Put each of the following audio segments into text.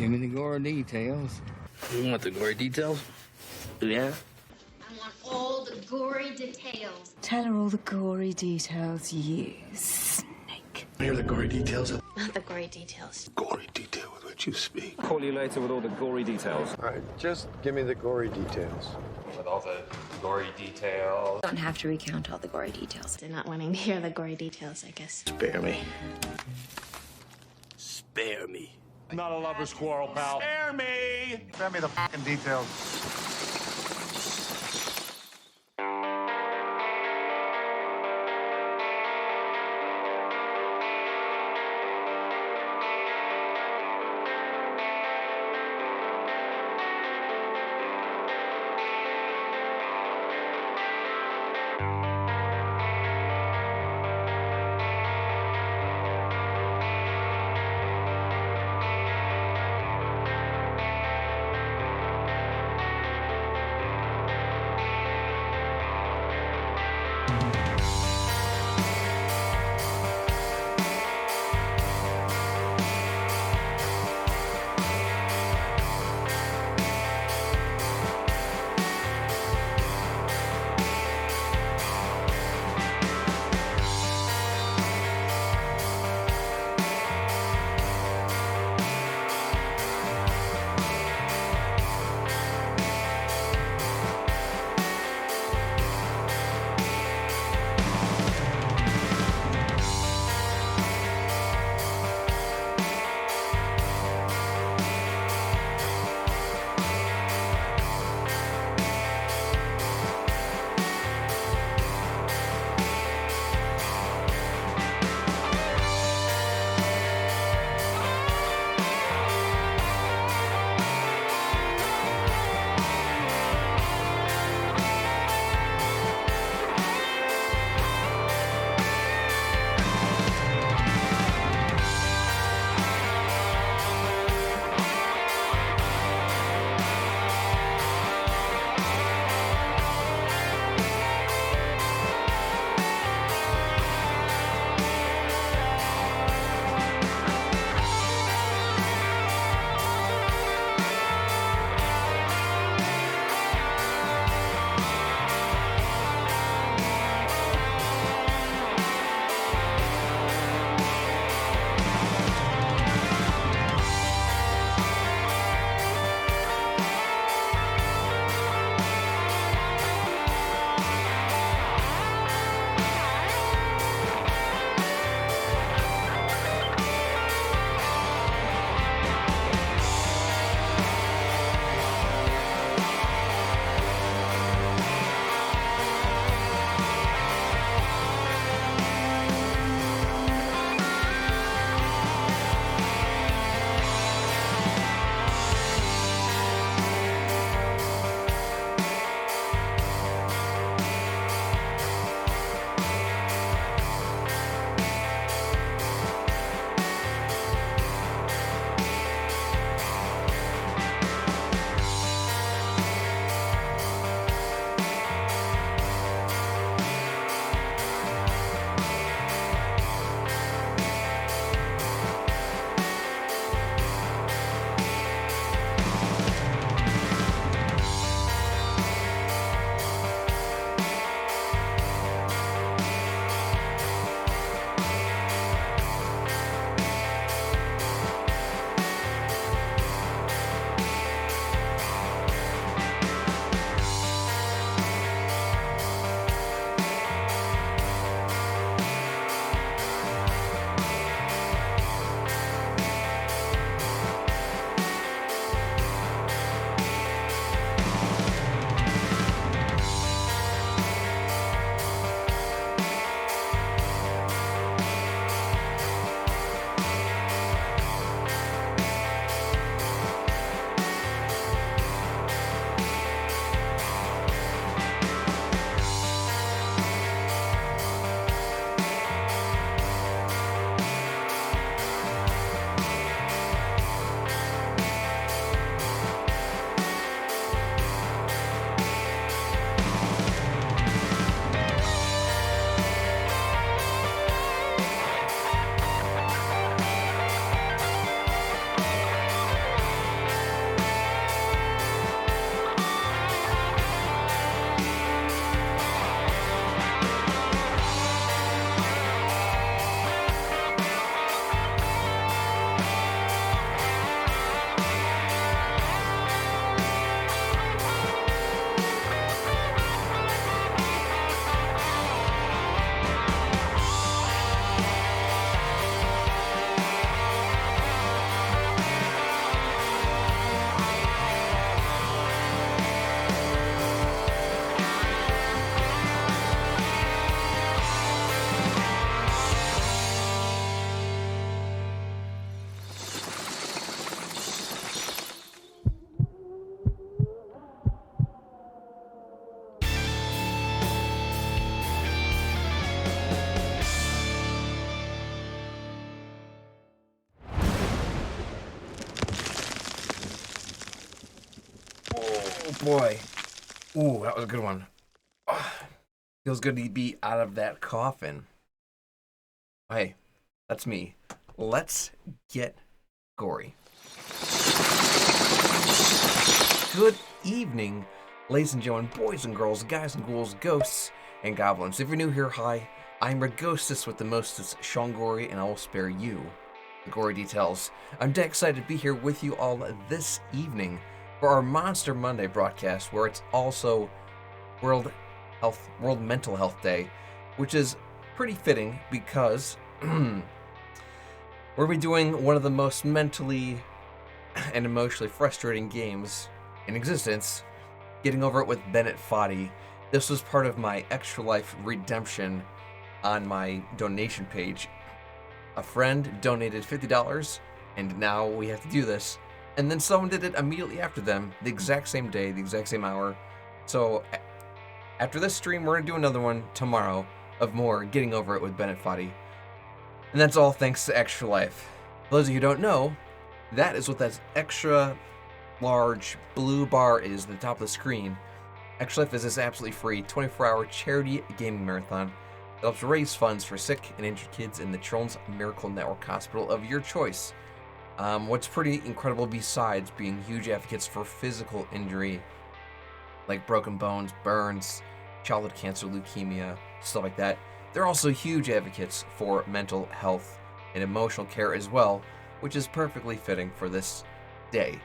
Give me the gory details. You want the gory details? Yeah? I want all the gory details. Tell her all the gory details, you snake. Hear the gory details. Not the gory details. Gory detail with which you speak. Call you later with all the gory details. All right, just give me the gory details. With all the gory details. Don't have to recount all the gory details. They're not wanting to hear the gory details, I guess. Spare me. Spare me. Not a lover's quarrel, pal. Spare me! Spare me the fucking details. Boy. Ooh, that was a good one. Oh, feels good to be out of that coffin. Hey, that's me. Let's get gory. Good evening, ladies and gentlemen, boys and girls, guys and ghouls, ghosts and goblins. If you're new here, hi. I'm your ghostess with the mostest, Sean Gory, and I will spare you the gory details. I'm dead excited to be here with you all this evening for our Monster Monday broadcast, where it's also World Mental Health Day, which is pretty fitting because we'll be doing one of the most mentally and emotionally frustrating games in existence, Getting Over It with Bennett Foddy. This was part of my Extra Life redemption on my donation page. A friend donated $50, and now we have to do this. And then someone did it immediately after them, the exact same day, the exact same hour. So after this stream, we're going to do another one tomorrow of more Getting Over It with Bennett Foddy. And that's all thanks to Extra Life. For those of you who don't know, that is what that extra large blue bar is at the top of the screen. Extra Life is this absolutely free 24-hour charity gaming marathon that helps raise funds for sick and injured kids in the Children's Miracle Network hospital of your choice. What's pretty incredible, besides being huge advocates for physical injury, like broken bones, burns, childhood cancer, leukemia, stuff like that, they're also huge advocates for mental health and emotional care as well, which is perfectly fitting for this day.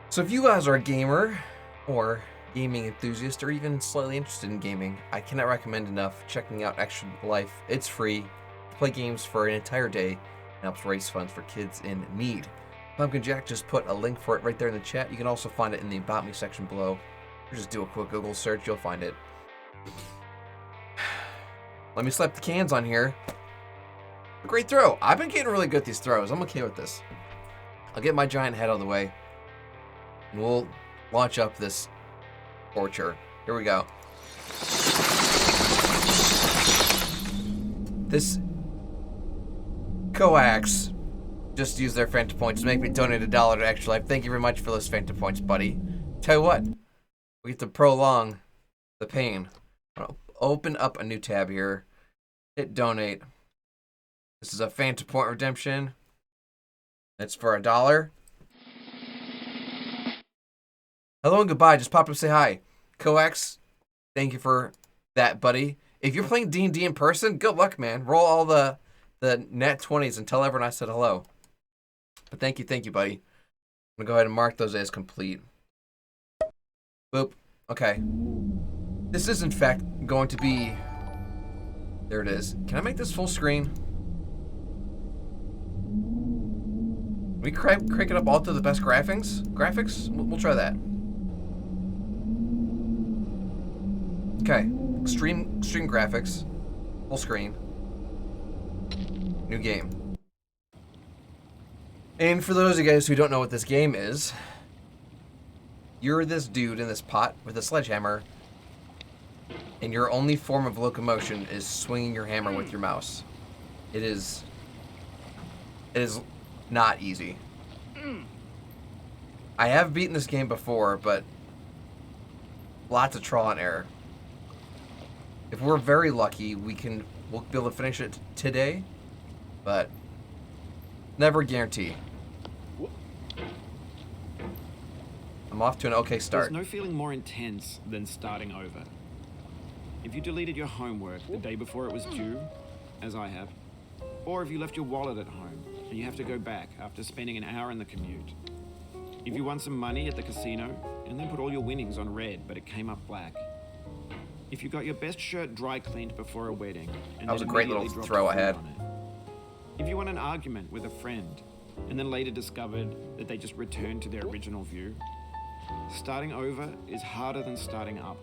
So if you guys are a gamer or gaming enthusiast or even slightly interested in gaming, I cannot recommend enough checking out Extra Life. It's free. Play games for an entire day and helps raise funds for kids in need. Pumpkin Jack just put a link for it right there in the chat. You can also find it in the About Me section below. Or just do a quick Google search, you'll find it. Let me slap the cans on here. A great throw. I've been getting really good at these throws. I'm okay with this. I'll get my giant head out of the way, and we'll launch up this torture. Here we go. This coax just used their Phantom points to make me donate $1 to Extra Life. Thank you very much for those Phantom points, buddy. Tell you what, we get to prolong the pain. I'll open up a new tab here. Hit donate. This is a Phantom point redemption. It's for $1. Hello and goodbye. Just popped up to say hi. Coax, thank you for that, buddy. If you're playing D&D in person, good luck, man. Roll all the nat 20s and tell everyone I said hello. But thank you, buddy. I'm gonna go ahead and mark those as complete. Boop. Okay. This is in fact going to be. There it is. Can I make this full screen? Can we crank it up all to the best graphics? We'll try that. Okay. Extreme graphics. Full screen. New game. And for those of you guys who don't know what this game is, you're this dude in this pot with a sledgehammer, and your only form of locomotion is swinging your hammer with your mouse. It is not easy. I have beaten this game before, but lots of trial and error. If we're very lucky, we'll be able to finish it today, but never guarantee. I'm off to an okay start. There's no feeling more intense than starting over. If you deleted your homework the day before it was due, as I have, or if you left your wallet at home and you have to go back after spending an hour in the commute. If you won some money at the casino and then put all your winnings on red but it came up black. If you got your best shirt dry cleaned before a wedding and that was a then great little immediately throw dropped ahead. on it. If you won an argument with a friend and then later discovered that they just returned to their original view. Starting over is harder than starting up.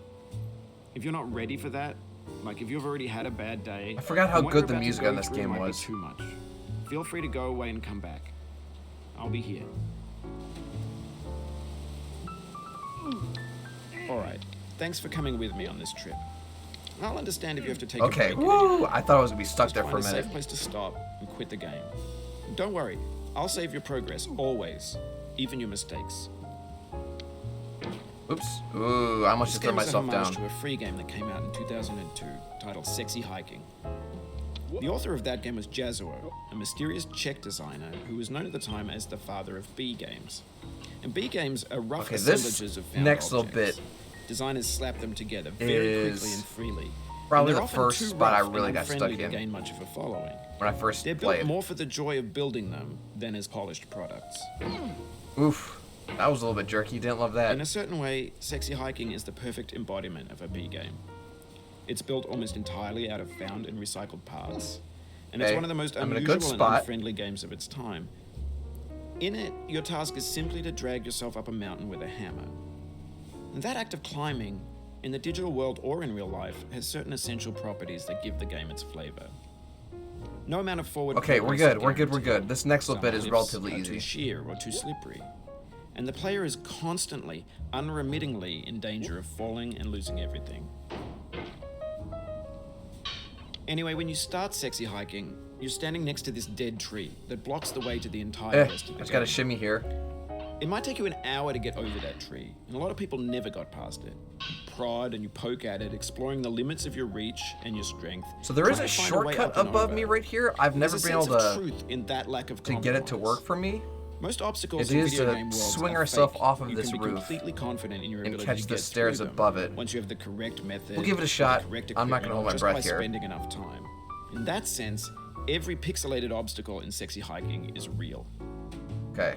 If you're not ready for that, like if you've already had a bad day, I forgot how good the music on this game was. Too much. Feel free to go away and come back. I'll be here. All right. Thanks for coming with me on this trip. I'll understand if you have to take a break. Woo! I thought I was gonna be stuck there for a Find minute. a safe place to stop and quit the game. Don't worry. I'll save your progress always, even your mistakes. Oops. Ooh, I almost just threw myself This game is a down. homage to a free game that came out in 2002 titled Sexy Hiking. The author of that game was Jazuo, a mysterious Czech designer who was known at the time as the father of B games. And B games are rough assemblages of found next little objects. bit Designers slap them together very quickly is and freely. probably And the they're often first too spot I rough really and got stuck unfriendly to in gain much of a following. when I first They're built played. more for the joy of building them than as polished products. Oof. That was a little bit jerky. Didn't love that. In a certain way, Sexy Hiking is the perfect embodiment of a B game. It's built almost entirely out of found and recycled parts. And it's Okay, one of the most I'm in a good unusual and spot. unfriendly games of its time. In it, your task is simply to drag yourself up a mountain with a hammer. And that act of climbing, in the digital world or in real life, has certain essential properties that give the game its flavor. No amount of forward Okay, we're progress good. is We're good. We're guaranteed. good. This next little bit Some is cliffs relatively are easy. Too sheer or too slippery. And the player is constantly, unremittingly in danger of falling and losing everything. Anyway, when you start Sexy Hiking, you're standing next to this dead tree that blocks the way to the entire rest of the Just got a game. shimmy here. It might take you an hour to get over that tree, and a lot of people never got past it. You prod and you poke at it, exploring the limits of your reach and your strength. So there is trying a to find way shortcut up and above over. me right here. I've never There's a been able sense of to truth in that lack of get it to compromise. work for me. Most obstacles It in is video to game worlds swing are ourselves fake. off of You this can be roof completely confident in your and ability catch to the get stairs through them above it. once you have the correct method. We'll give it a and shot. the correct I'm not gonna equipment, hold my just breath by here. spending enough time. In that sense, every pixelated obstacle in Sexy Hiking is real. Okay.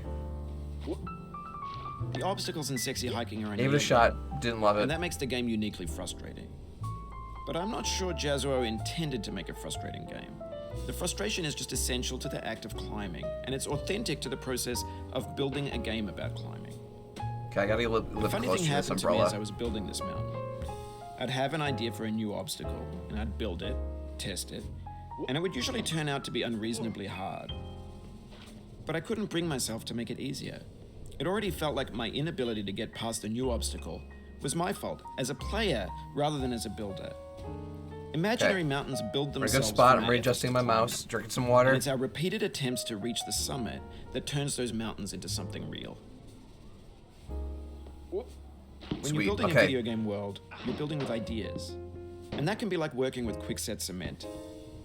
The obstacles in Sexy Hiking are Gave it a uneven, shot. Didn't love and it. that makes the game uniquely frustrating. But I'm not sure Jazuo intended to make a frustrating game. The frustration is just essential to the act of climbing, and it's authentic to the process of building a game about climbing. Okay, I gotta The live funny close thing to this happened to me as I umbrella. was building this mountain. I'd have an idea for a new obstacle, and I'd build it, test it, and it would usually turn out to be unreasonably hard. But I couldn't bring myself to make it easier. It already felt like my inability to get past a new obstacle was my fault as a player rather than as a builder. Imaginary Okay. mountains build We're in a themselves. good spot. from I'm our efforts readjusting to my climb mouse, it. drinking some And water. it's our repeated attempts to reach the summit that turns those mountains into something real. When Sweet, you're building okay. a video game world, you're building with ideas. And that can be like working with quickset cement.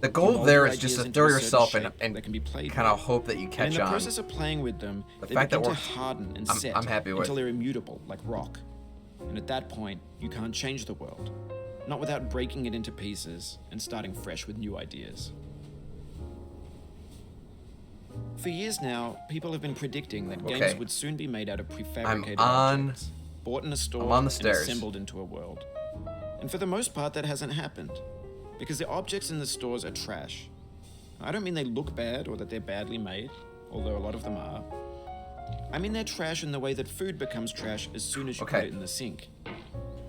The You goal mold there your is just to ideas into throw a certain yourself shape and that can be played kind of with. hope that you And catch in the on. process of playing with them, The they fact that begin to we're- harden and I'm- set I'm happy with. until they're immutable, like rock. And at that point, you can't change the world. Not without breaking it into pieces and starting fresh with new ideas. For years now, people have been predicting that Okay. games would soon be made out of prefabricated on- objects, bought in a store I'm on the and stairs. assembled into a world. And for the most part, that hasn't happened, because the objects in the stores are trash. I don't mean they look bad or that they're badly made, although a lot of them are. I mean they're trash in the way that food becomes trash as soon as you put Okay. it in the sink.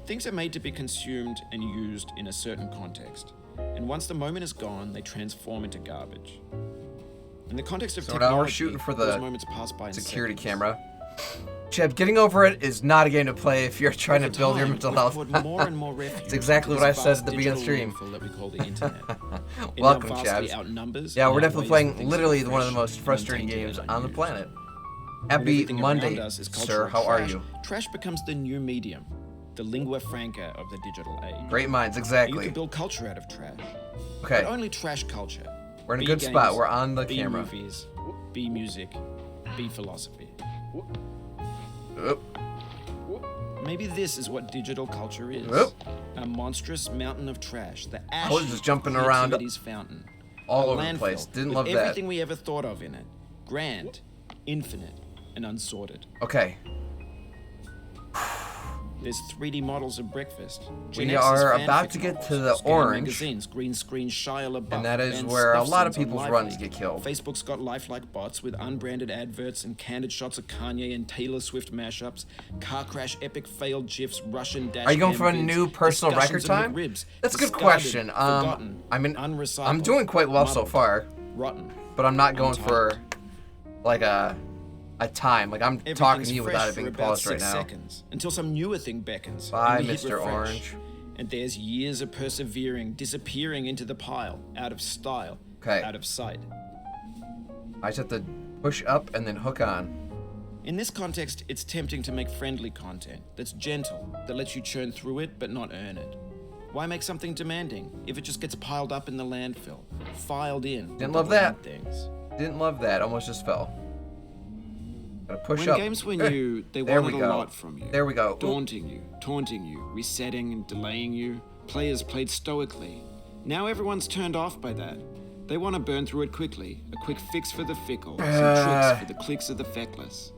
Things are made to be consumed and used in a certain context, and once the moment is gone, they transform into garbage. In the context of So technology, now we're shooting for the those moments pass by in security seconds. camera. Cheb, getting over it is not a game to play if you're trying to Over build your time, mental we've health. poured more and more refuge It's exactly into what I this said vast at the beginning of the digital stream. landfill that we call the internet. It Welcome, now vastly Chavs. outnumbers Yeah, and we're definitely outweighs playing the things literally that are one of the fresh most and frustrating untainted games and on the unused. planet. When Happy everything around Monday, us is sir. cultural How are trash, you? Trash becomes the new medium, the lingua franca of the digital age. Great minds, You exactly. can build culture out of trash. Okay, But only trash culture. we're in a B good games, spot. We're on the B camera. movies, B music, B philosophy. Oop. Maybe this is what digital culture is. Oop. A monstrous mountain of trash. The I was ashy just jumping around creativity's fountain. all A over the landfill place. Didn't with love that. everything we ever thought of in it. Grand, infinite, and unsorted. Okay, There's 3D models of breakfast. We Gen X's are fanfic about to get models, to the scam orange. magazines, green screen Shia LaBeouf, And that is Ben where a lot of Sniff people's scenes on runs Live get Leak. killed. Facebook's got lifelike bots with unbranded adverts and candid shots of Kanye and Taylor Swift mashups, car crash epic failed gifs, Russian dash Are you going for a cam vids, new personal record discussions of time? McRibs, That's a good discarded, question. forgotten, I mean, unrecycled, I'm doing quite well so muddled, far, rotten. but I'm not going untitled. for like a time. Like I'm talking to you Everything's without fresh it being for about paused right 6 now. seconds, until some newer thing beckons. Bye, and we hit Mr. refresh. Orange. And there's years of persevering, disappearing into the pile, out of style, Okay. out of sight. I just have to push up and then hook on. In this context, it's tempting to make friendly content that's gentle, that lets you churn through it but not earn it. Why make something demanding if it just gets piled up in the landfill, filed in? Didn't love that. Things. Didn't love that. Almost just fell. Gotta push When up. games were new, they There wanted we a go. lot from you. There we go. Daunting you, taunting you, resetting and delaying you. Players played stoically. Now everyone's turned off by that. They want to burn through it quickly. A quick fix for the fickle. Some tricks for the clicks of the feckless.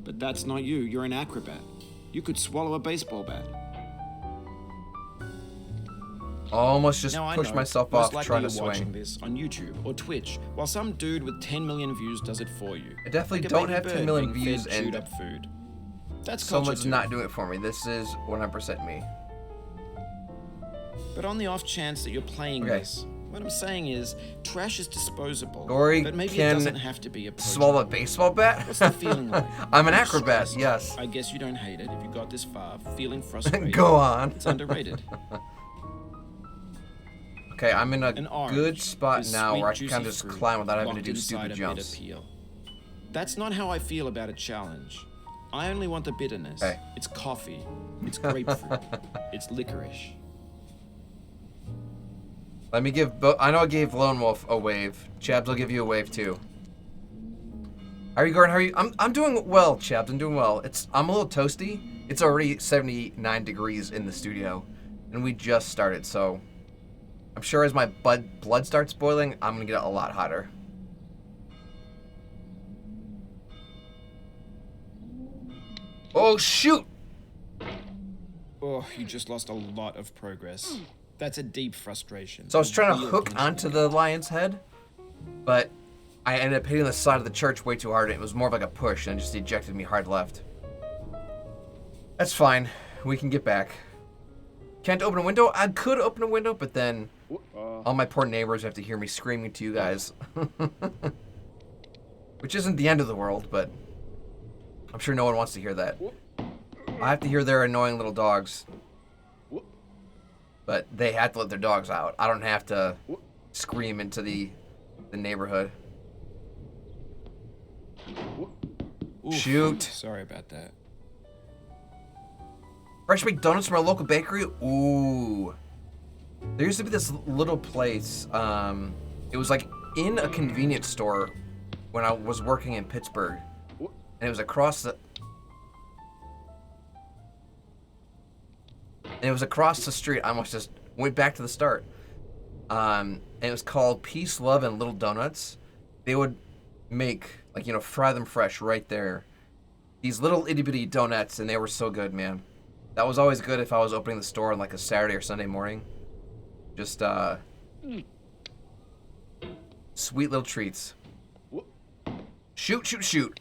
But that's not you. You're an acrobat. You could swallow a baseball bat. Almost just Now, I pushed know, myself most off likely trying to you're watching swing. this on YouTube or Twitch, while some dude with 10 million views does it for you. I definitely Like a don't baby have bird 10 million being views fed and chewed up food. That's culture someone's too. not doing it for me. This is 100% me. But on the off chance that you're playing Okay. this, what I'm saying is, trash is disposable. Gory but maybe can it doesn't have to be a swallow a baseball bat? What's the feeling like? I'm an You're acrobat, stressed. yes. I guess you don't hate it if you got this far, feeling frustrated. Go on. It's underrated. Okay, I'm in a An orange good spot is now sweet, where I can juicy kind of just fruit climb without having to locked do inside stupid a bitter jumps. peel. That's not how I feel about a challenge. I only want the bitterness. Okay. It's coffee. It's grapefruit. It's licorice. Let me give... I know I gave Lone Wolf a wave. Chabs will give you a wave too. How are you, Gordon? How are you? I'm doing well, Chabs. I'm doing well. I'm a little toasty. It's already 79 degrees in the studio, and we just started, so I'm sure as my blood starts boiling, I'm gonna get a lot hotter. Oh shoot! Oh, you just lost a lot of progress. That's a deep frustration. So I was trying to Real hook pinch onto point. the lion's head, but I ended up hitting the side of the church way too hard. It was more of like a push and it just ejected me hard left. That's fine. We can get back. Can't open a window? I could open a window, but then all my poor neighbors have to hear me screaming to you guys. Which isn't the end of the world, but I'm sure no one wants to hear that. I have to hear their annoying little dogs. But they have to let their dogs out. I don't have to scream into the neighborhood. Oof, Shoot. Sorry about that. Fresh baked donuts from our local bakery? Ooh. There used to be this little place. It was like in a convenience store when I was working in Pittsburgh. And it was across the... And it was across the street. I almost just went back to the start. And it was called Peace, Love, and Little Donuts. They would make, like, you know, fry them fresh right there. These little itty-bitty donuts, and they were so good, man. That was always good if I was opening the store on, like, a Saturday or Sunday morning. Just, sweet little treats. Shoot, shoot, shoot.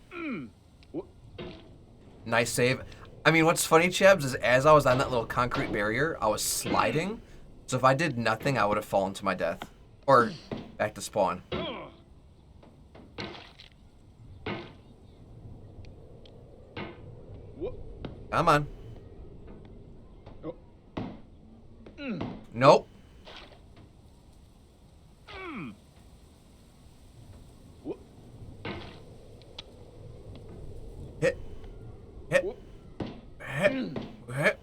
Nice save. I mean, what's funny, Chabs, is as I was on that little concrete barrier, I was sliding. So if I did nothing, I would have fallen to my death. Or back to spawn. Come on. Nope. Hit. Hit. Hit. Hit.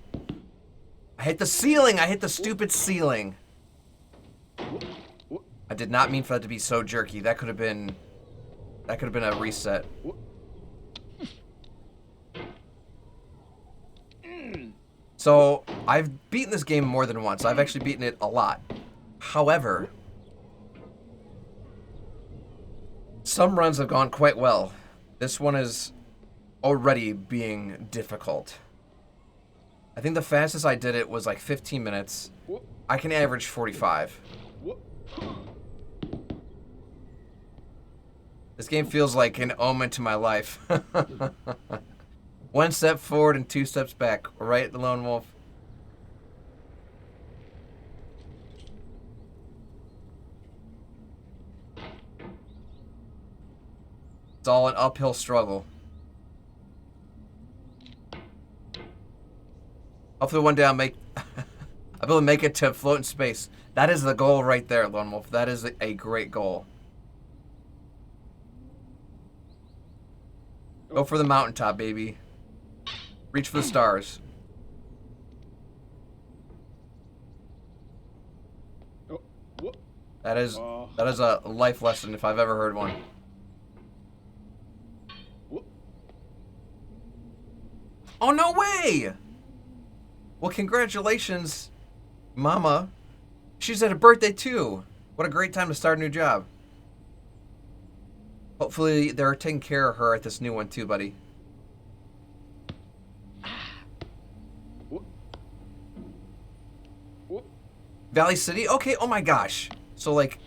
I hit the ceiling. I hit the stupid ceiling. I did not mean for that to be so jerky. That could have been a reset. So, I've beaten this game more than once. I've actually beaten it a lot. However, some runs have gone quite well. This one is already being difficult. I think the fastest I did it was like 15 minutes. I can average 45. This game feels like an omen to my life. 1 step forward and 2 steps back. Right, the Lone Wolf? It's all an uphill struggle. Hopefully one day I'll be able to make it to float in space. That is the goal right there, Lone Wolf. That is a great goal. Go for the mountaintop, baby. Reach for the stars. That is a life lesson if I've ever heard one. Oh, no way! Well, congratulations, Mama. She's at a birthday, too. What a great time to start a new job. Hopefully, they're taking care of her at this new one, too, buddy. Valley City? Okay, oh my gosh. So, like,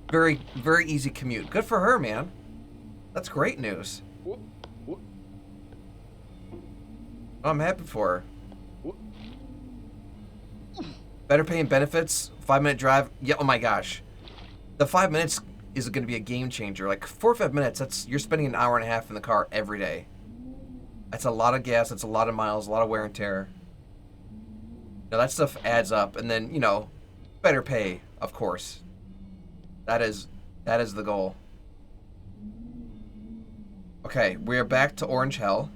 very, very easy commute. Good for her, man. That's great news. I'm happy for her. Better paying benefits, 5-minute drive. Yeah, oh my gosh. The 5 minutes is going to be a game changer. Like 4 or 5 minutes, you're spending an hour and a half in the car every day. That's a lot of gas, that's a lot of miles, a lot of wear and tear. Now that stuff adds up, and then, you know, better pay, of course. That is the goal. Okay, we are back to Orange Hell.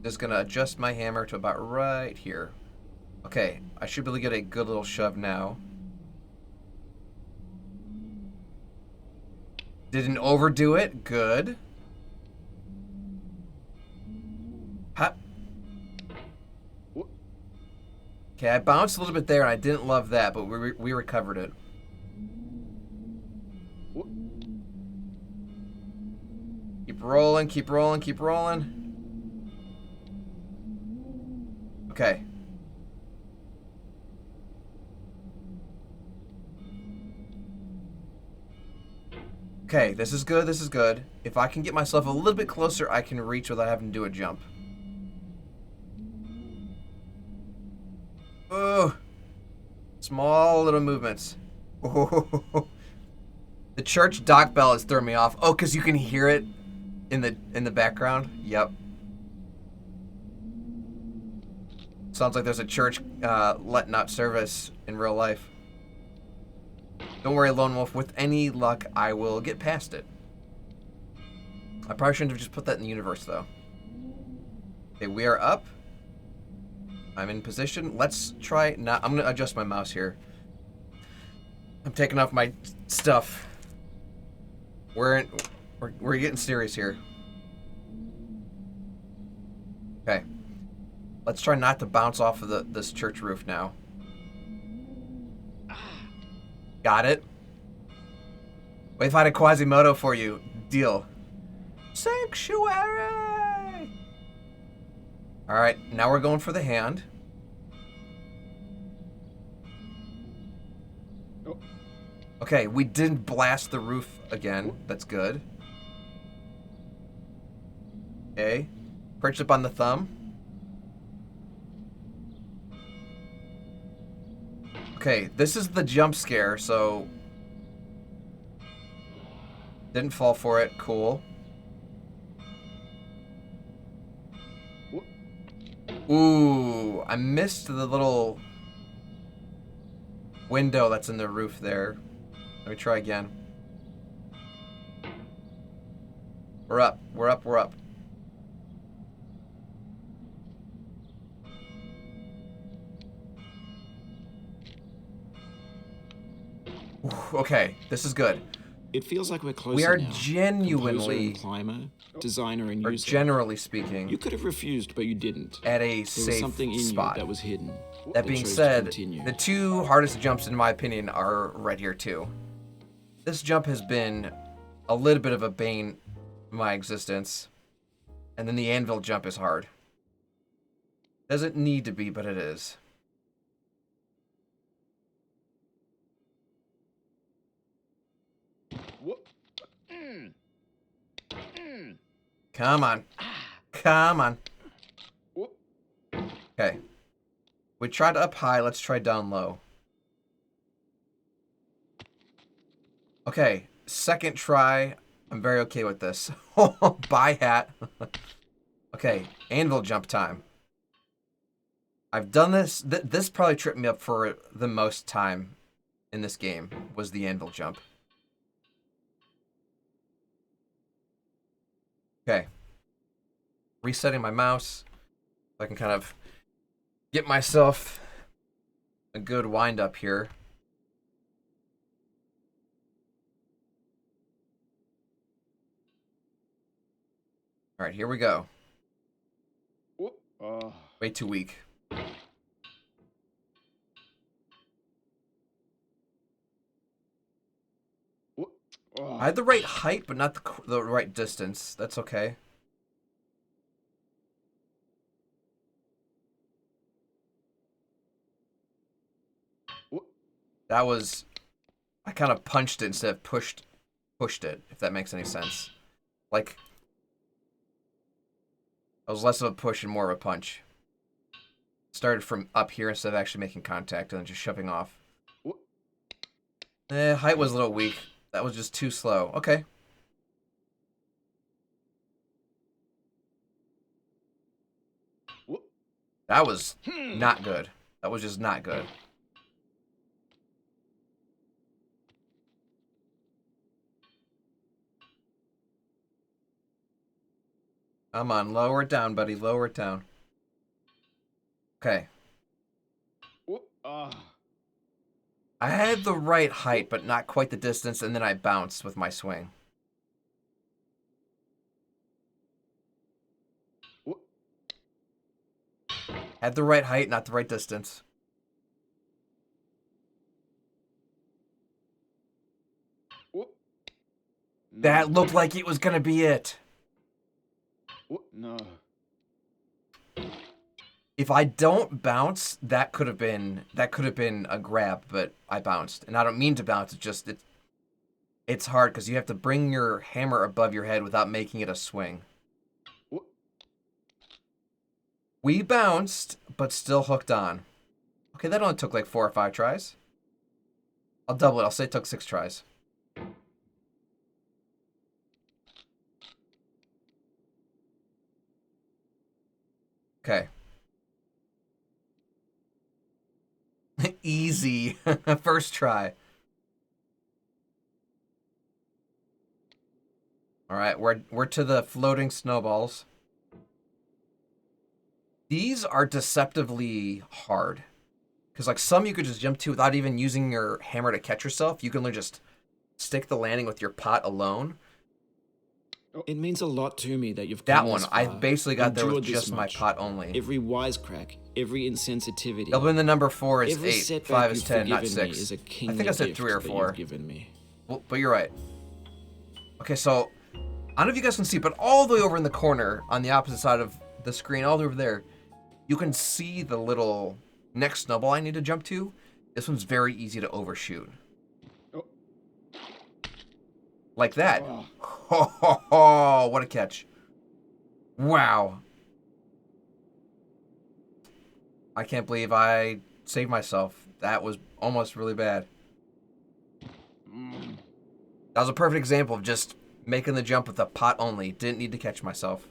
Just gonna adjust my hammer to about right here. Okay, I should be able to get a good little shove now. Didn't overdo it. Good. Hop. Okay, I bounced a little bit there, and I didn't love that, but we recovered it. Keep rolling, keep rolling, keep rolling. Okay. Okay, this is good, this is good. If I can get myself a little bit closer, I can reach without having to do a jump. Oh, small little movements. Oh. The church dock bell is throwing me off. Oh, because you can hear it in the background? Yep. Sounds like there's a church letting out service in real life. Don't worry, Lone Wolf. With any luck, I will get past it. I probably shouldn't have just put that in the universe, though. Okay, we are up. I'm in position. Let's try not... I'm going to adjust my mouse here. I'm taking off my stuff. We're getting serious here. Okay. Let's try not to bounce off of this church roof now. Got it. Wait, if I had a Quasimodo for you. Deal. Sanctuary! Alright, now we're going for the hand. Okay, we didn't blast the roof again. That's good. Okay. Perched up on the thumb. Okay, this is the jump scare, so... Didn't fall for it. Cool. Ooh, I missed the little window that's in the roof there. Let me try again. We're up, we're up, we're up. Okay, this is good. It feels like we're closer. We are now. genuinely, Composer and climber, designer and or user. generally speaking, You could have refused, but you didn't. at a There was safe something in spot. you that was hidden. That being chose to said, continue. the two hardest jumps, in my opinion, are right here too. This jump has been a little bit of a bane in my existence. And then the anvil jump is hard. Doesn't need to be, but it is. Come on. Come on. Okay. We tried up high, let's try down low. Okay, second try. I'm very okay with this. Bye, hat. Okay, anvil jump time. I've done this. This probably tripped me up for the most time in this game was the anvil jump. Okay. Resetting my mouse so I can kind of get myself a good wind up here. All right, here we go. Way too weak. I had the right height, but not the right distance. That's okay. That was... I kind of punched it instead of pushed it, if that makes any sense. Like... It was less of a push and more of a punch. Started from up here instead of actually making contact and then just shoving off. Height was a little weak. That was just too slow. Okay. That was not good. That was just not good. Come on, lower it down, buddy. Lower it down. Okay. I had the right height, but not quite the distance, and then I bounced with my swing. Had the right height, not the right distance. That looked like it was going to be it. No. If I don't bounce, that could have been a grab, but I bounced. And I don't mean to bounce, it's hard because you have to bring your hammer above your head without making it a swing. We bounced, but still hooked on. Okay, that only took like 4 or 5 tries. I'll double it. I'll say it took 6 tries. Okay. Easy. First try. All right, we're to the floating snowballs. These are deceptively hard. Because like some you could just jump to without even using your hammer to catch yourself. You can literally just stick the landing with your pot alone. It means a lot to me that you've that come one. this I far, basically got there with endured this just my much. pot only. Every wisecrack, every insensitivity. Doubling the number 4 is every 8. setback 5 is you've 10, not forgiven me 6. is a I kingly think I said gift 3 or that 4. you've given me. Well, but you're right. Okay, so I don't know if you guys can see, but all the way over in the corner on the opposite side of the screen, all the way over there, you can see the little next snowball I need to jump to. This one's very easy to overshoot. Like that. Ho, ho, ho, what a catch. Wow. I can't believe I saved myself. That was almost really bad. That was a perfect example of just making the jump with a pot only. Didn't need to catch myself.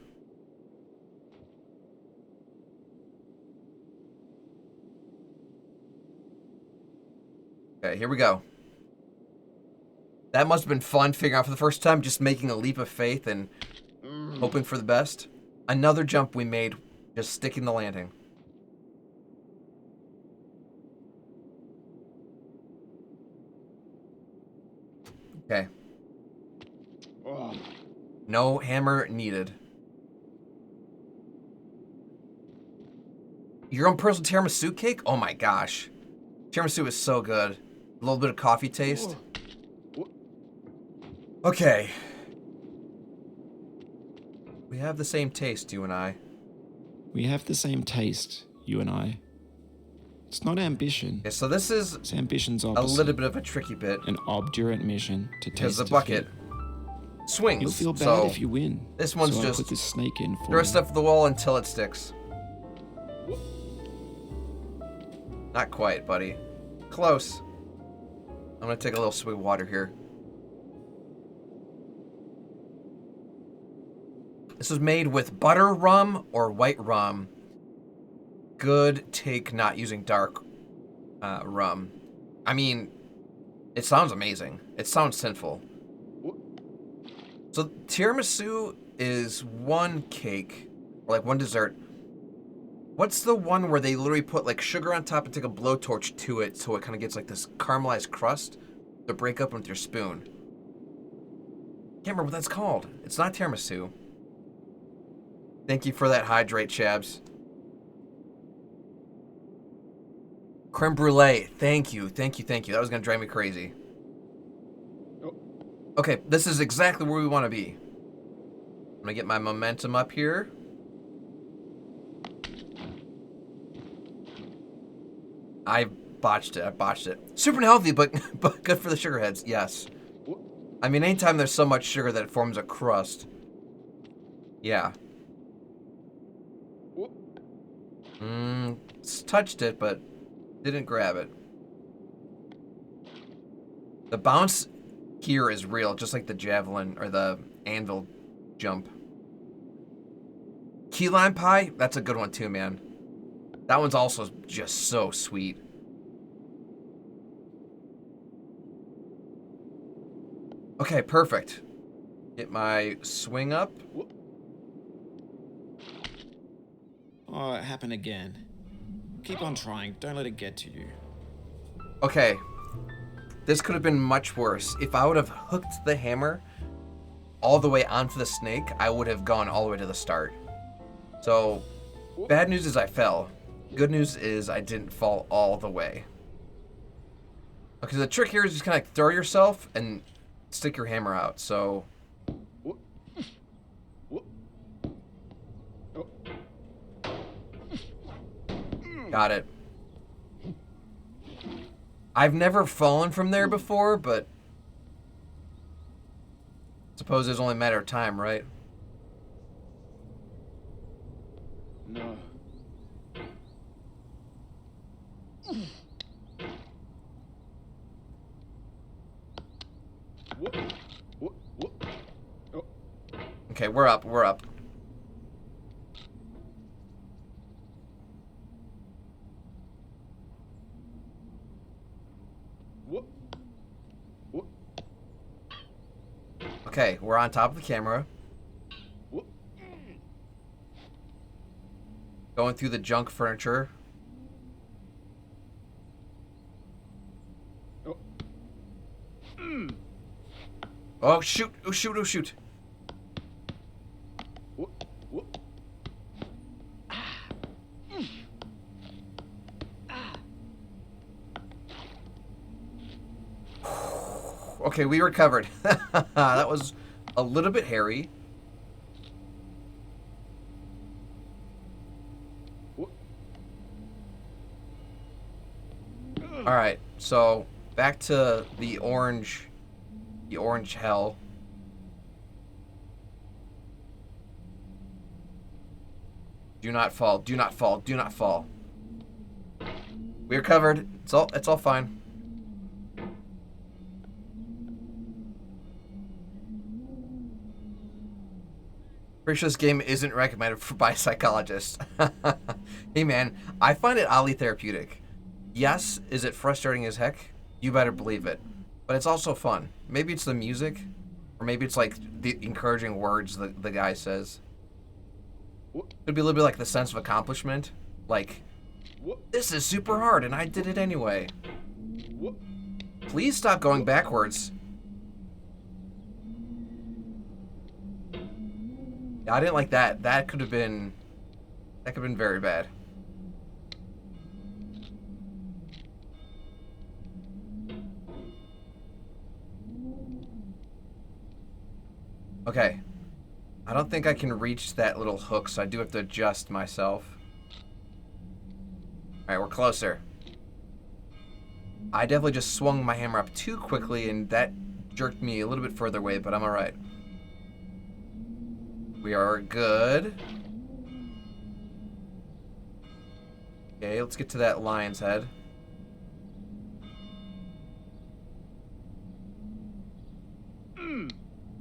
Okay, here we go. That must have been fun figuring out for the first time, just making a leap of faith and hoping for the best. Another jump we made, just sticking the landing. Okay. No hammer needed. Your own personal tiramisu cake? Oh my gosh. Tiramisu is so good. A little bit of coffee taste. Okay. We have the same taste, you and I. We have the same taste, you and I. It's not ambition. Okay, so this is It's ambition's a opposite. little bit of a tricky bit. An obdurate mission to Because taste the bucket defeat. swings. You'll feel bad so if you win. this one's so I just put this snake in for throw you. stuff at the wall until it sticks. Not quite, buddy. Close. I'm gonna take a little swig of water here. This was made with butter rum or white rum. Good take not using dark rum. I mean, It sounds amazing. It sounds sinful. So tiramisu is one cake, or like one dessert. What's the one where they literally put like sugar on top and take a blowtorch to it so it kind of gets like this caramelized crust to break up with your spoon? Can't remember what that's called. It's not tiramisu. Thank you for that hydrate, Shabs. Creme brulee. Thank you. That was going to drive me crazy. Okay, this is exactly where we want to be. I'm going to get my momentum up here. I botched it. Super unhealthy, but good for the sugar heads. Yes. I mean, anytime there's so much sugar that it forms a crust. Yeah. Touched it, but didn't grab it. The bounce here is real, just like the javelin or the anvil jump. Key lime pie, that's a good one too, man. That one's also just so sweet. Okay, perfect. Get my swing up. Oh, it happened again. Keep on trying. Don't let it get to you. Okay. This could have been much worse. If I would have hooked the hammer all the way onto the snake, I would have gone all the way to the start. So, bad news is I fell. Good news is I didn't fall all the way. Okay, the trick here is just kind of like throw yourself and stick your hammer out. So, got it. I've never fallen from there before, but suppose it's only a matter of time, right? No. Okay, we're up. Okay, we're on top of the camera. Going through the junk furniture. Oh shoot, oh shoot. Okay, we recovered. That was a little bit hairy. Alright, so back to the orange hell. Do not fall. We recovered. It's all fine. Pretty sure this game isn't recommended by psychologists. Hey man, I find it oddly therapeutic. Yes, is it frustrating as heck? You better believe it. But it's also fun. Maybe it's the music, or maybe it's like the encouraging words the guy says. Could be a little bit like the sense of accomplishment. Like, this is super hard and I did it anyway. Please stop going backwards. Yeah, I didn't like that. That could have been very bad. Okay. I don't think I can reach that little hook, so I do have to adjust myself. Alright, we're closer. I definitely just swung my hammer up too quickly, and that jerked me a little bit further away, but I'm alright. We are good. Okay, let's get to that lion's head.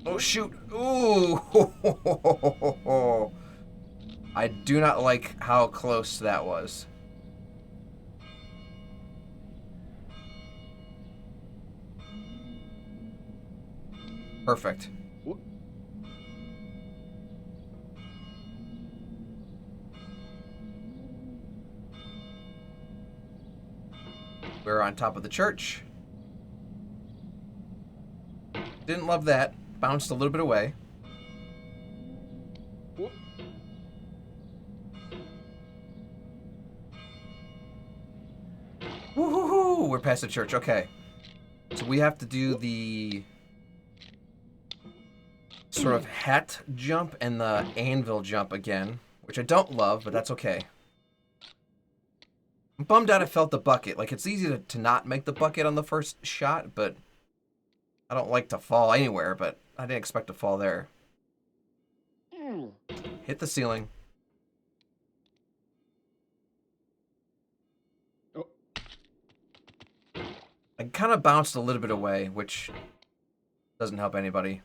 Oh shoot! Ooh! I do not like how close that was. Perfect. We're on top of the church. Didn't love that. Bounced a little bit away. Woohoo! We're past the church. Okay. So we have to do the sort of hat jump and the anvil jump again, which I don't love, but that's okay. I'm bummed out I felt the bucket. Like, it's easy to not make the bucket on the first shot, but I don't like to fall anywhere, but I didn't expect to fall there. Hit the ceiling. I kind of bounced a little bit away, which doesn't help anybody.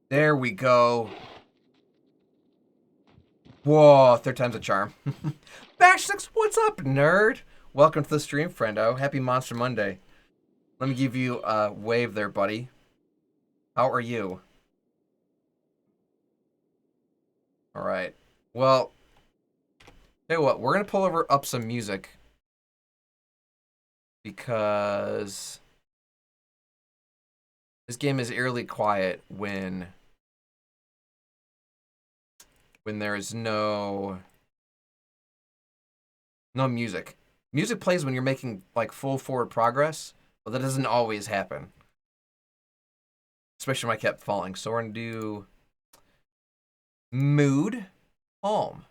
There we go. Whoa, third time's a charm. Bash6, what's up, nerd? Welcome to the stream, friendo. Happy Monster Monday. Let me give you a wave there, buddy. How are you? All right. Well, tell you what, we're going to pull up some music. Because this game is eerily quiet when there is no music. Music plays when you're making like full forward progress, but that doesn't always happen. Especially when I kept falling. So we're gonna do Mood Calm.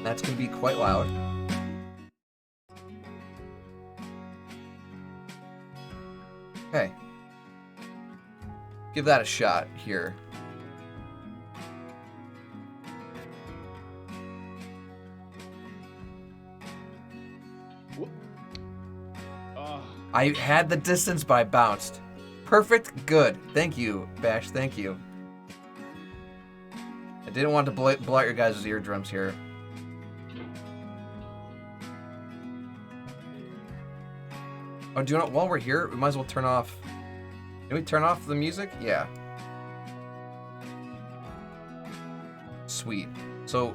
That's gonna be quite loud. Okay. Give that a shot here. I had the distance, but I bounced. Perfect. Good. Thank you, Bash. Thank you. I didn't want to blow out your guys' eardrums here. Oh, do you know, while we're here, we might as well turn off... Can we turn off the music? Yeah. Sweet. So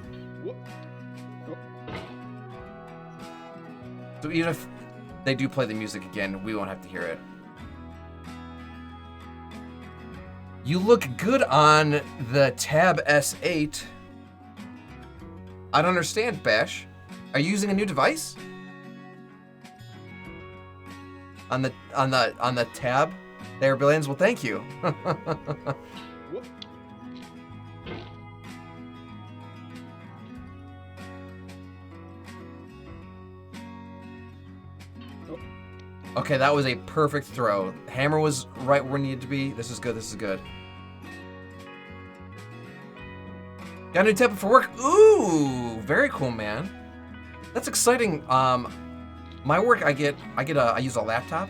even if they do play the music again, we won't have to hear it. You look good on the Tab S8. I don't understand, Bash. Are you using a new device? On the Tab? There, Billions. Well, thank you. Okay, that was a perfect throw. Hammer was right where it needed to be. This is good. This is good. Got a new tablet for work. Ooh, very cool, man. That's exciting. My work, I use a laptop.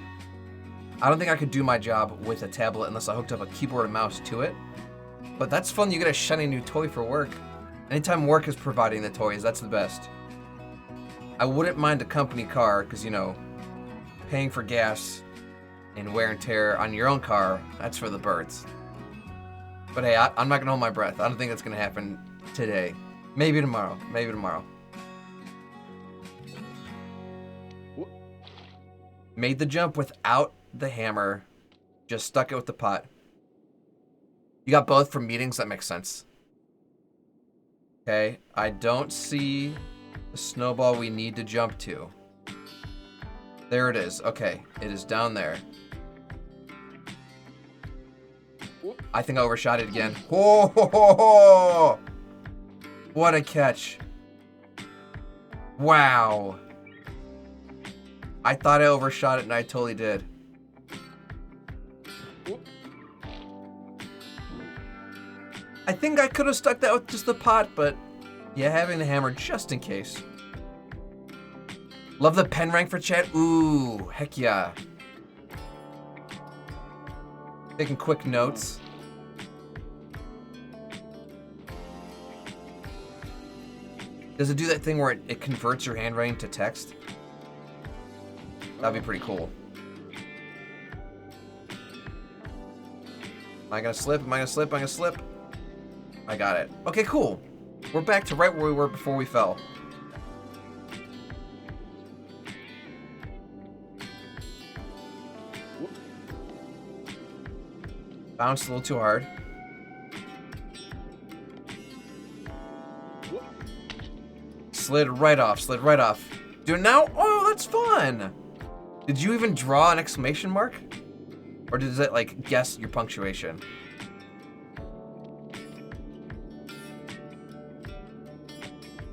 I don't think I could do my job with a tablet unless I hooked up a keyboard and mouse to it. But that's fun. You get a shiny new toy for work. Anytime work is providing the toys, that's the best. I wouldn't mind a company car because, you know, paying for gas and wear and tear on your own car, that's for the birds. But hey, I'm not going to hold my breath. I don't think that's going to happen today. Maybe tomorrow. Maybe tomorrow. Made the jump without the hammer. Just stuck it with the pot. You got both from meetings? That makes sense. Okay, I don't see the snowball we need to jump to. There it is. Okay, it is down there. I think I overshot it again. Whoa! What a catch. Wow. I thought I overshot it and I totally did. I think I could have stuck that with just the pot, but yeah, having the hammer just in case. Love the pen rank for chat. Ooh, heck yeah. Taking quick notes. Does it do that thing where it converts your handwriting to text? That'd be pretty cool. Am I gonna slip? Am I gonna slip? Am I gonna slip? I got it. Okay, cool. We're back to right where we were before we fell. Bounced a little too hard. Slid right off, slid right off. Do it now? Oh, that's fun! Did you even draw an exclamation mark? Or does it, like, guess your punctuation?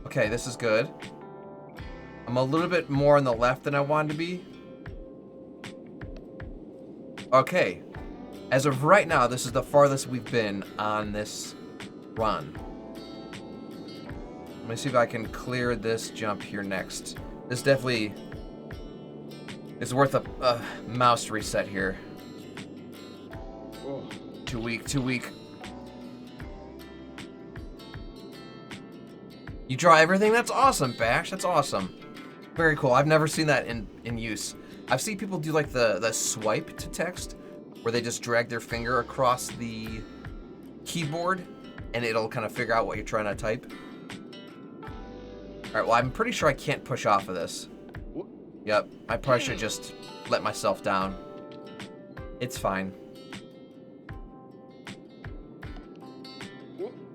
Okay, this is good. I'm a little bit more on the left than I wanted to be. Okay. As of right now, this is the farthest we've been on this run. Let me see if I can clear this jump here next. This definitely is worth a mouse reset here. Oh. Too weak, too weak. You draw everything? That's awesome, Bash. That's awesome. Very cool. I've never seen that in use. I've seen people do like the swipe to text, where they just drag their finger across the keyboard and it'll kind of figure out what you're trying to type. Alright, well, I'm pretty sure I can't push off of this. Yep, I probably should just let myself down. It's fine.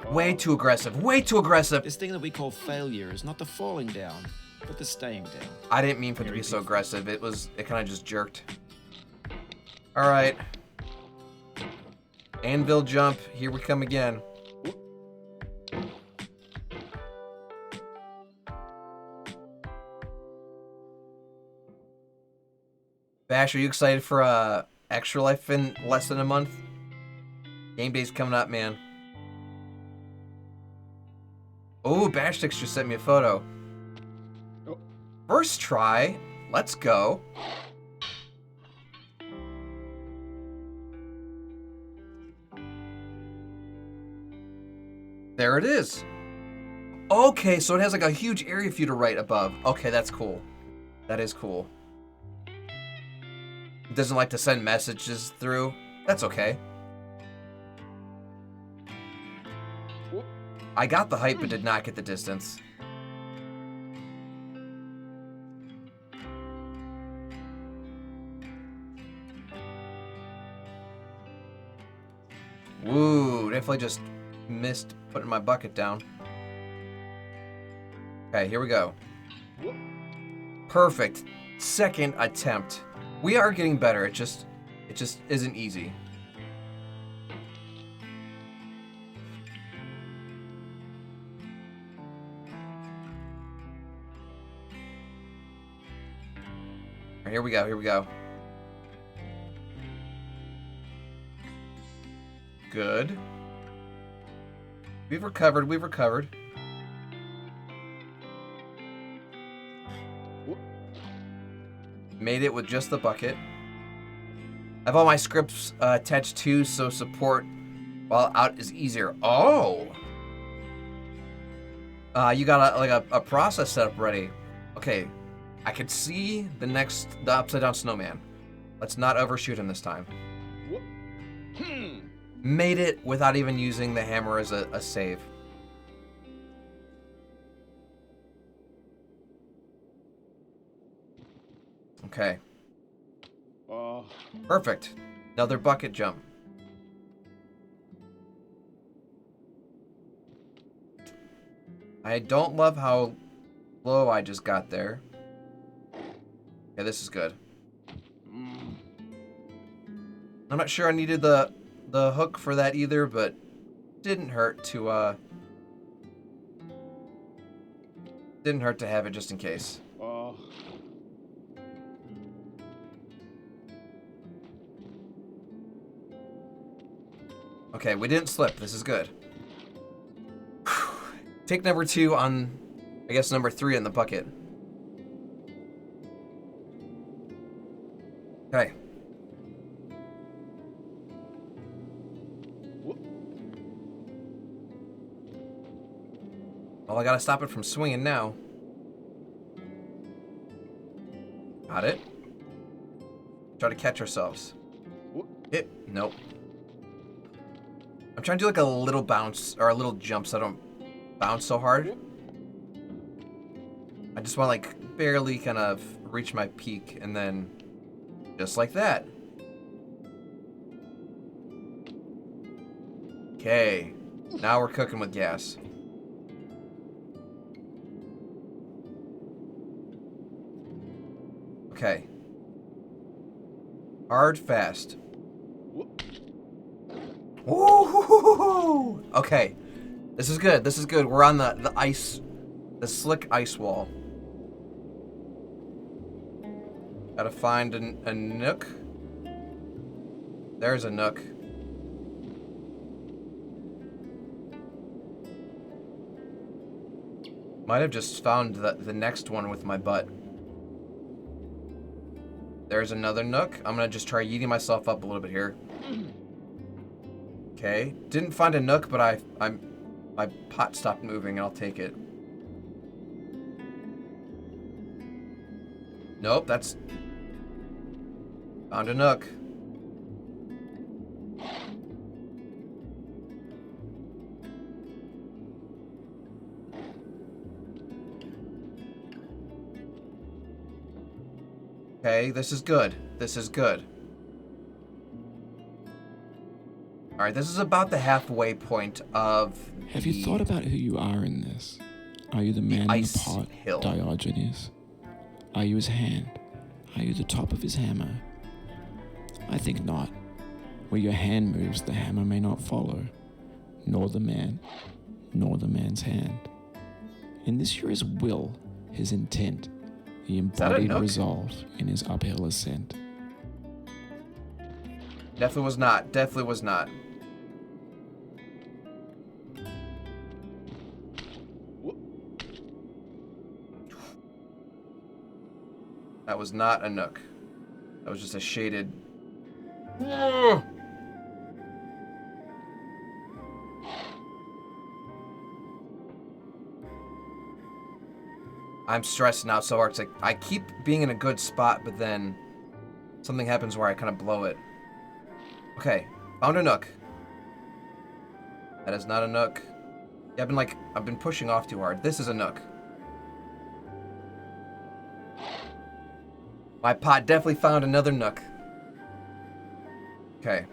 Way too aggressive. Way too aggressive. This thing that we call failure is not the falling down, but the staying down. I didn't mean for it to be so aggressive. It kind of just jerked. Alright. Anvil jump. Here we come again. Bash, are you excited for Extra Life in less than a month? Game day's coming up, man. Oh, Bashtix just sent me a photo. Oh. First try. Let's go. There it is. Okay, so it has like a huge area for you to write above. Okay, that's cool. That is cool. It doesn't like to send messages through. That's okay. I got the height, but did not get the distance. Woo, definitely just missed putting my bucket down. Okay, here we go. Perfect. Second attempt. We are getting better. It just isn't easy. All right, here we go. Here we go. Good. We've recovered. We've recovered. Made it with just the bucket. I have all my scripts attached too, so support while out is easier. Oh! You got a process set up ready. Okay, I could see the upside down snowman. Let's not overshoot him this time. Made it without even using the hammer as a save. Okay. Perfect. Another bucket jump. I don't love how low I just got there. Okay, this is good. I'm not sure I needed the hook for that either, but didn't hurt to have it just in case. Okay, we didn't slip. This is good. Take number 2 on, I guess, number 3 in the bucket. Okay. Well, I gotta stop it from swinging now. Got it. Try to catch ourselves. Hit. Nope. I'm trying to do like a little bounce or a little jump so I don't bounce so hard. I just want to like barely kind of reach my peak and then just like that. Okay. Now we're cooking with gas. Okay. Hard, fast. Woo! Okay. This is good. This is good. We're on the ice, the slick ice wall. Gotta find a nook. There's a nook. Might have just found the next one with my butt. There's another nook. I'm gonna just try yeeting myself up a little bit here. Okay. Didn't find a nook, but my pot stopped moving, and I'll take it. Nope, that's... Found a nook. Okay, this is good. This is good. Alright, this is about the halfway point of... Have you thought about who you are in this? Are you the man in the pot, hill. Diogenes? Are you his hand? Are you the top of his hammer? I think not. Where your hand moves, the hammer may not follow, nor the man, nor the man's hand. In this you're his will, his intent, the embodied resolve in his uphill ascent. Definitely was not. Definitely was not. That was not a nook. That was just a shaded... I'm stressing out so hard. It's like I keep being in a good spot, but then something happens where I kind of blow it. Okay, found a nook. That is not a nook. Yeah, I've been pushing off too hard. This is a nook. My pot definitely found another nook. Okay.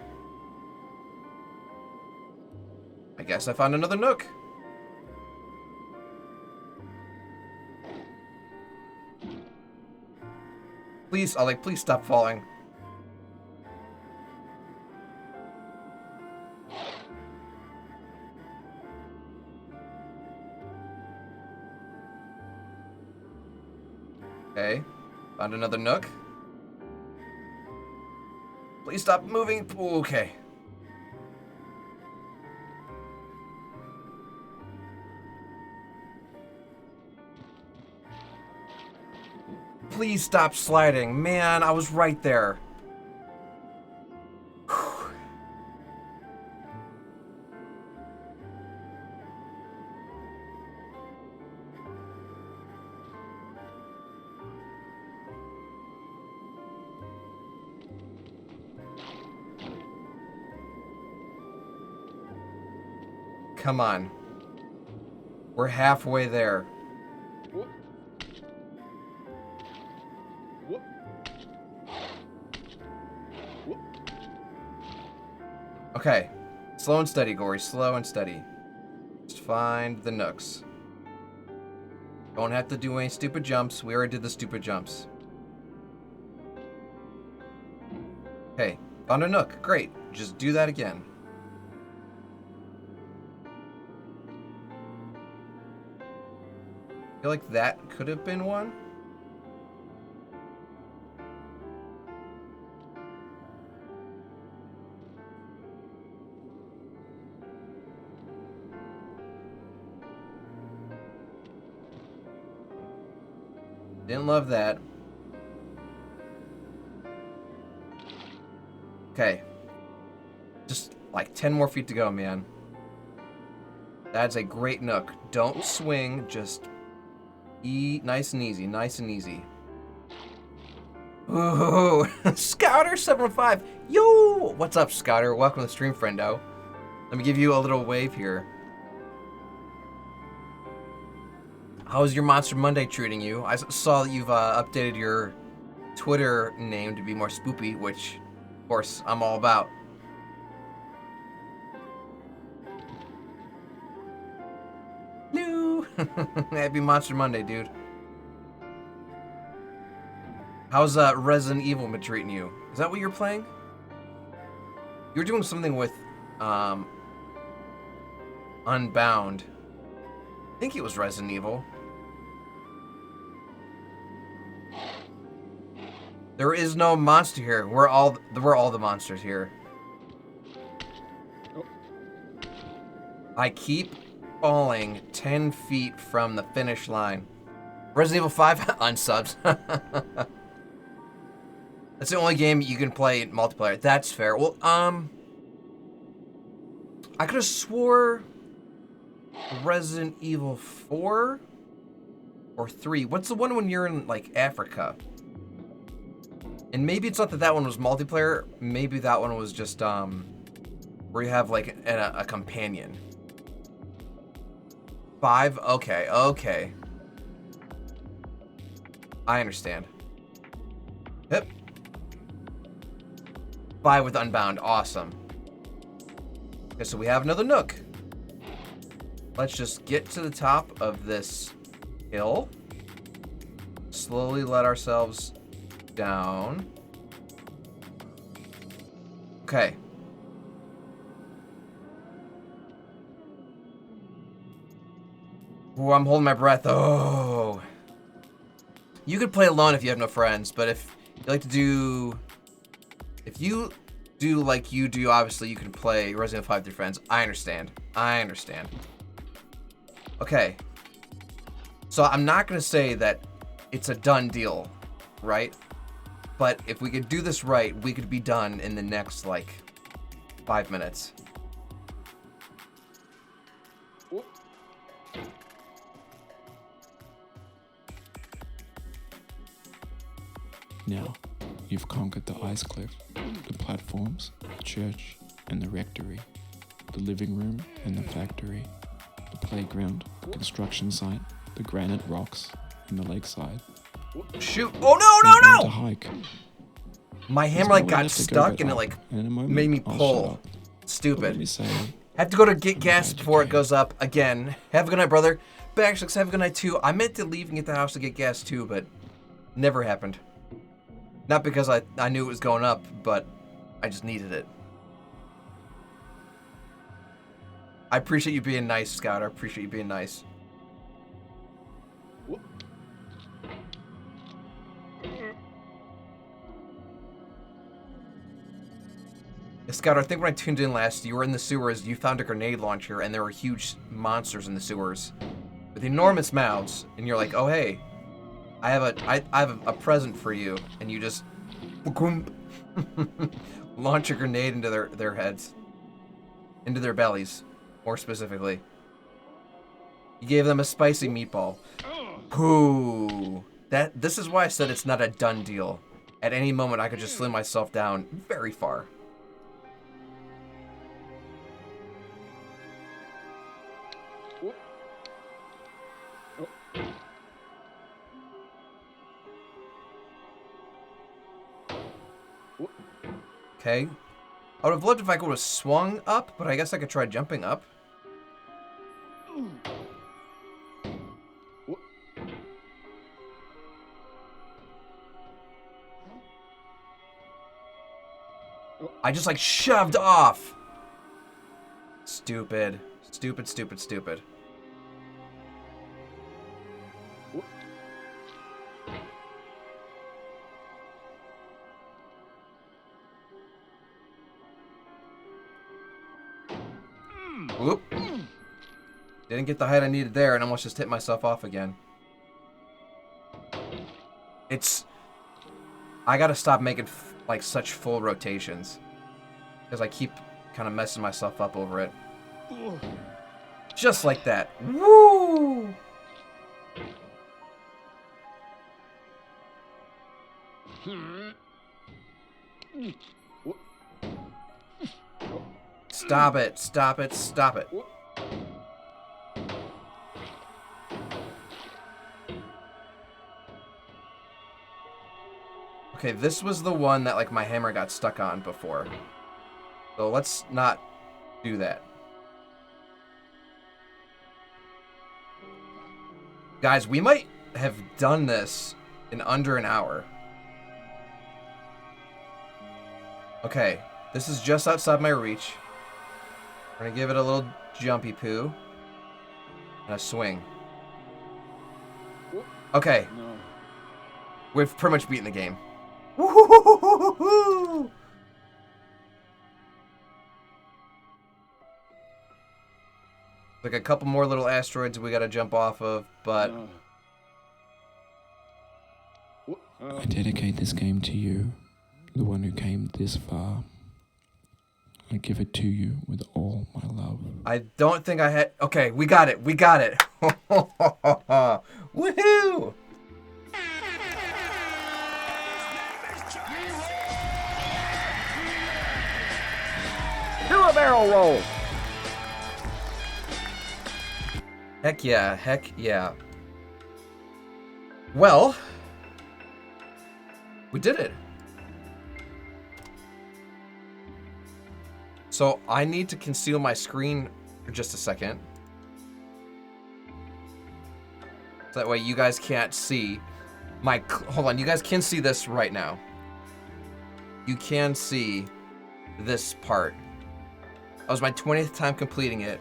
I guess I found another nook. Please, please stop falling. Okay, found another nook. Please stop moving. Okay. Please stop sliding. Man, I was right there. Come on. We're halfway there. Okay. Slow and steady, Gory. Slow and steady. Just find the nooks. Don't have to do any stupid jumps. We already did the stupid jumps. Okay. Found a nook. Great. Just do that again. I feel like that could have been one. Didn't love that. Okay. Just like 10 more feet to go, man. That's a great nook. Don't swing, just eat nice and easy, nice and easy. Ooh, Scouter715. Yo! What's up, Scouter? Welcome to the stream, friendo. Let me give you a little wave here. How's your Monster Monday treating you? I saw that you've updated your Twitter name to be more spoopy, which, of course, I'm all about. No! Happy Monster Monday, dude. How's Resident Evil been treating you? Is that what you're playing? You were doing something with Unbound. I think it was Resident Evil. There is no monster here. We're all the monsters here. I keep falling 10 feet from the finish line. Resident Evil 5 unsubs. That's the only game you can play in multiplayer. That's fair. Well, I could have swore Resident Evil 4 or 3. What's the one when you're in, like, Africa? And maybe it's not that one was multiplayer. Maybe that one was just, where you have, like, a companion. 5? Okay, okay. I understand. Yep. 5 with Unbound. Awesome. Okay, so we have another nook. Let's just get to the top of this hill. Slowly let ourselves down. Okay. Ooh, I'm holding my breath. Oh. You could play alone if you have no friends, but if you like to do... If you do like you do, obviously, you can play Resident Evil 5 with your friends. I understand. I understand. Okay. So I'm not going to say that it's a done deal, right? But if we could do this right, we could be done in the next, like, 5 minutes. Now, you've conquered the ice cliff, the platforms, the church, and the rectory, the living room and the factory, the playground, the construction site, the granite rocks, and the lakeside. Shoot! Oh no, no, no! To hike. My hammer like got stuck and it like made me pull. Stupid. Have to go to get gas before it goes up again. Have a good night, brother. Backstacks, have a good night too. I meant to leave and get the house to get gas too, but never happened. Not because I knew it was going up, but I just needed it. I appreciate you being nice, Scott. I appreciate you being nice. Scott, I think when I tuned in last, you were in the sewers, you found a grenade launcher, and there were huge monsters in the sewers with enormous mouths, and you're like, oh hey, I have a present for you, and you just launch a grenade into their heads, into their bellies, more specifically. You gave them a spicy meatball. Pooh. This is why I said it's not a done deal. At any moment, I could just slim myself down very far. Okay. I would have loved if I could have swung up, but I guess I could try jumping up. I just like shoved off. Stupid. Stupid, stupid, stupid. Whoop. Didn't get the height I needed there and almost just hit myself off again. I gotta stop making like such full rotations because I keep kind of messing myself up over it. Just like that. Woo! Stop it, stop it, stop it. Okay, this was the one that like my hammer got stuck on before. So let's not do that. Guys, we might have done this in under an hour. Okay, this is just outside my reach. We're gonna give it a little jumpy poo. And a swing. Okay. No. We've pretty much beaten the game. Woo-hoo-hoo-hoo-hoo-hoo! Like a couple more little asteroids we gotta jump off of, but... I dedicate this game to you, the one who came this far. I give it to you with all my love. I don't think I had... Okay, we got it. We got it. Woohoo! Do a barrel roll. Heck yeah. Heck yeah. Well... We did it. So I need to conceal my screen for just a second. So that way you guys can't see my... Hold on, you guys can see this right now. You can see this part. That was my 20th time completing it.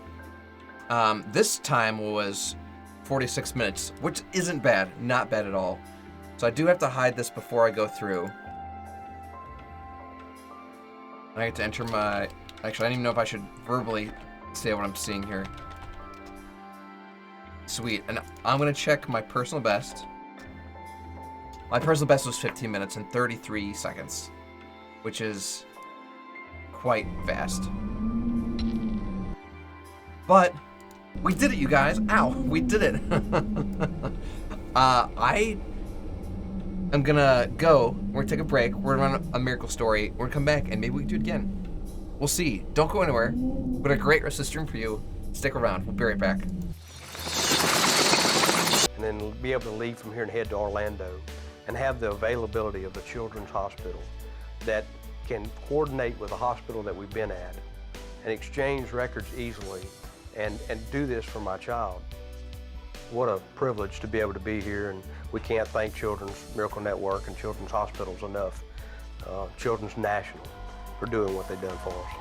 This time was 46 minutes, which isn't bad. Not bad at all. So I do have to hide this before I go through. I get to enter my... Actually, I don't even know if I should verbally say what I'm seeing here. Sweet. And I'm going to check my personal best. My personal best was 15 minutes and 33 seconds, which is quite fast. But we did it, you guys. Ow, we did it. I'm gonna go. We're gonna take a break. We're gonna run a miracle story. We're gonna come back and maybe we can do it again. We'll see. Don't go anywhere. But a great rest of the stream for you. Stick around. We'll be right back. And then be able to leave from here and head to Orlando and have the availability of the Children's Hospital that can coordinate with the hospital that we've been at and exchange records easily and do this for my child. What a privilege to be able to be here, and we can't thank Children's Miracle Network and Children's Hospitals enough. Children's National for doing what they've done for us.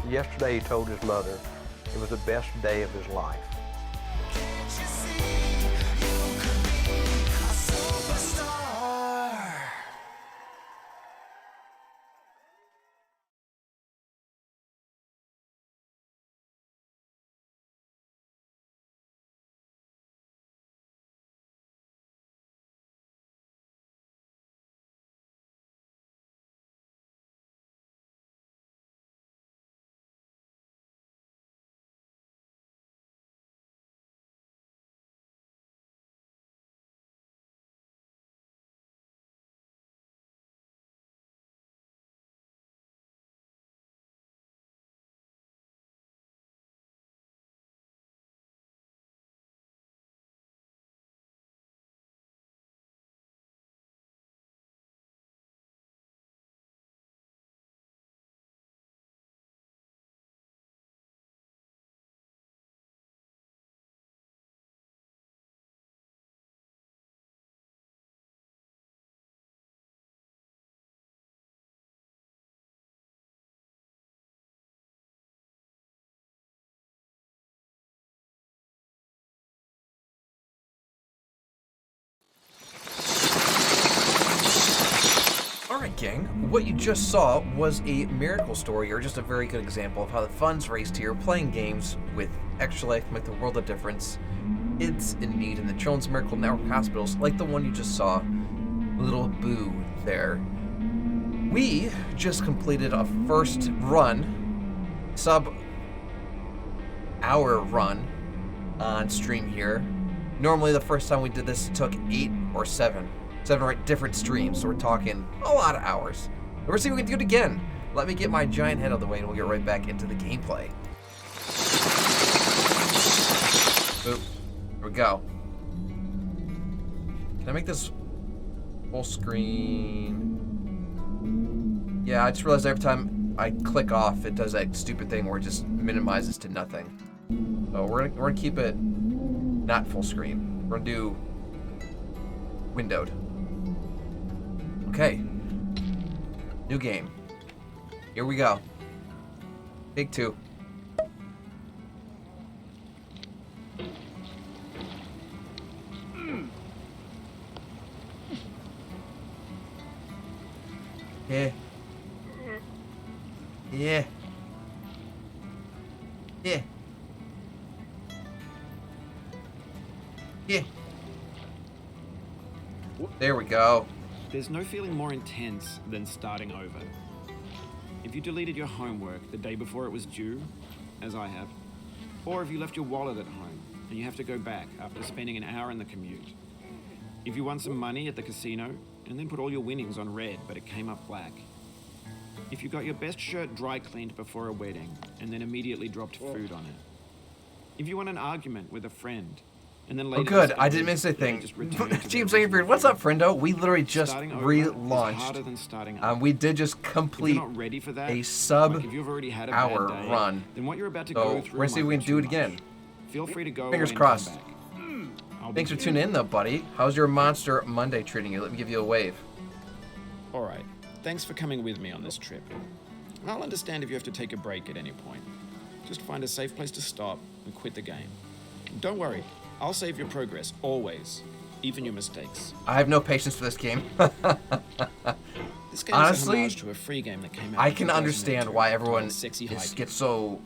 Yesterday he told his mother it was the best day of his life. gang. What you just saw was a miracle story, or just a very good example of how the funds raised here playing games with Extra Life make the world a difference. It's in need in the Children's Miracle Network hospitals, like the one you just saw, little Boo there. We just completed a first run, sub-hour run on stream here. Normally the first time we did this, it took 8 or 7 different streams, so we're talking a lot of hours. But we're seeing if we can do it again. Let me get my giant head out of the way and we'll get right back into the gameplay. Oop. Here we go. Can I make this full screen? Yeah, I just realized every time I click off, it does that stupid thing where it just minimizes to nothing. So we're gonna keep it not full screen. We're gonna do windowed. Okay. New game. Here we go. Take 2. Yeah. Yeah. Yeah. Yeah. There we go. There's no feeling more intense than starting over. If you deleted your homework the day before it was due, as I have, or if you left your wallet at home and you have to go back after spending an hour in the commute. If you won some money at the casino and then put all your winnings on red but it came up black. If you got your best shirt dry cleaned before a wedding and then immediately dropped food on it. If you won an argument with a friend and then later... Oh good, I didn't miss anything. Team Singapore, what's up, friendo? We literally just relaunched. We did just complete a sub-hour run. Then what you're about to so go through we're gonna see if we can do it again. Feel free to go. Fingers crossed. Thanks for tuning in though, buddy. How's your Monster Monday treating you? Let me give you a wave. Alright, thanks for coming with me on this trip. I'll understand if you have to take a break at any point. Just find a safe place to stop and quit the game. Don't worry, I'll save your progress, always. Even your mistakes. I have no patience for this game. This game honestly, is a homage to a free game that came out I can understand why everyone gets so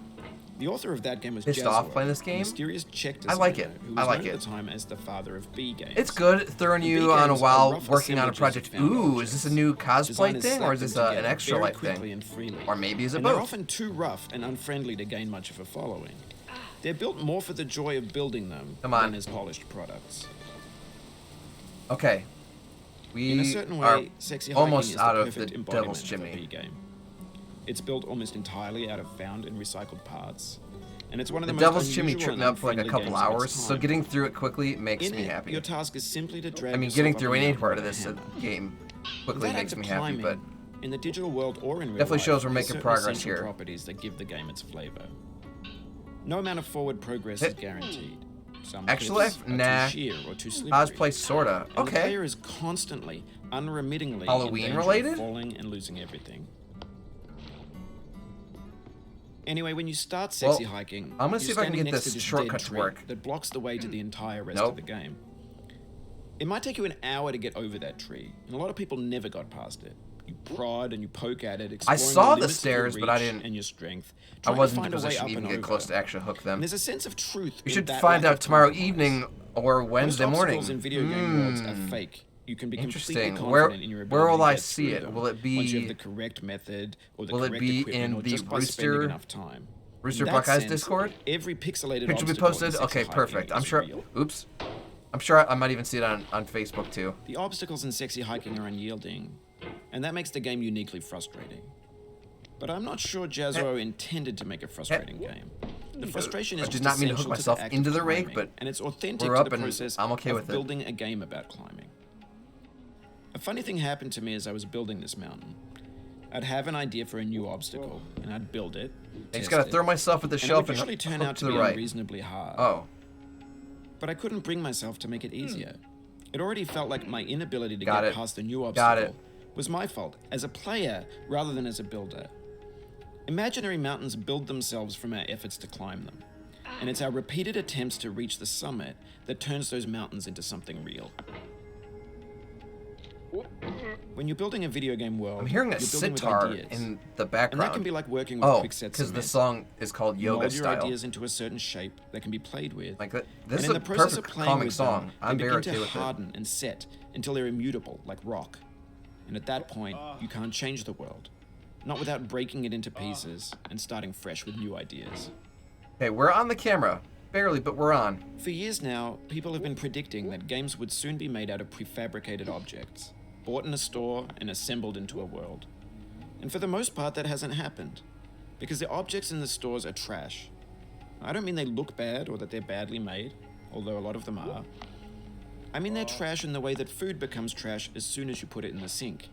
the author of that game was pissed off playing this game. Mysterious Czech I like it. who was I like known it. At the time as the father of B games. It's good throwing you on a while working on a project. Ooh, is this a new cosplay thing or is this an extra life thing? Or maybe is it both? They're often too rough and unfriendly to gain much of a following. They're built more for the joy of building them than as polished products. Okay. In a certain way, Sexy Hiking almost is out the of the perfect Devil's embodiment of a Chimney. B game. It's built almost entirely out of found and recycled parts. And it's one of The the Devil's most Chimney unusual tripped me and up for like a unfriendly couple games of hours, its so time. getting through it quickly makes In me it, happy. Your task is simply to drag I mean, yourself getting up through and any down part of the this ramp. game quickly That makes act me of happy, climbing, but in the digital world or in real definitely life, shows we're there's making certain progress essential here. properties that give the game its flavor. No amount of forward progress is guaranteed. Some Extra cliffs life? are Nah. too sheer or too slippery. Cosplay sorta. And the Okay. player is constantly, unremittingly Halloween in danger of related? falling and losing everything. Anyway, when you start Well, Sexy Hiking, I'm gonna you're see if I can standing get next this to this shortcut dead to tree work. that blocks the way to the entire rest Nope. of the game. It might take you an hour to get over that tree, and a lot of people never got past it. You prod and you poke at it, I exploring saw the the limits of your stairs, but I reach didn't. and your strength, I trying to wasn't in find a a way position up to even and get over. close to actually hook them. And there's a sense of truth. You in should that find lack out of tomorrow compromise. evening or Wednesday Most morning. obstacles in video game worlds are fake. You can be Interesting. completely Where confident in your ability will to I get see through it? them Will it be? once you have the correct method or the Will it correct be equipment in or the just by spending Rooster enough time. Rooster In that Buckeyes sense, Discord? Every pixelated Picture be obstacle in posted? Sexy Okay, Hiking perfect. I'm is sure. real. Oops. I'm sure I might even see it on Facebook too. The obstacles in Sexy Hiking are unyielding, and that makes the game uniquely frustrating. But I'm not sure Jazzo intended to make a frustrating game. The frustration is I did just not mean to hook essential myself the act into of the rig, climbing, but and it's authentic we're to up the and process I'm okay of with it. building a game about climbing. A funny thing happened to me as I was building this mountain. I'd have an idea for a new obstacle, and I'd build it. I just test gotta it, throw myself at the and shelf it would and usually turn hook out to to the be right. unreasonably hard. Oh. But I couldn't bring myself to make it easier. It already felt like my inability to Got get it. past the new Got obstacle it. was my fault as a player rather than as a builder. Imaginary mountains build themselves from our efforts to climb them. And it's our repeated attempts to reach the summit that turns those mountains into something real. When you're building a video game world, I'm hearing a you're building with sitar ideas. in the And background. that can be like working with quick sets because of the cement. song is called Yoga Mold your Style. ideas into a certain shape that can be played with. Like that. And This is in a the process perfect of playing comic with song. them, I'm they very begin okay to with it. harden and set until they're immutable, like rock. And at that point, you can't change the world. Not without breaking it into pieces and starting fresh with new ideas. Okay, we're on the camera. Barely, but we're on. For years now, people have been predicting that games would soon be made out of prefabricated objects, bought in a store and assembled into a world. And for the most part, that hasn't happened, because the objects in the stores are trash. I don't mean they look bad or that they're badly made, although a lot of them are. I mean they're trash in the way that food becomes trash as soon as you put it in the sink.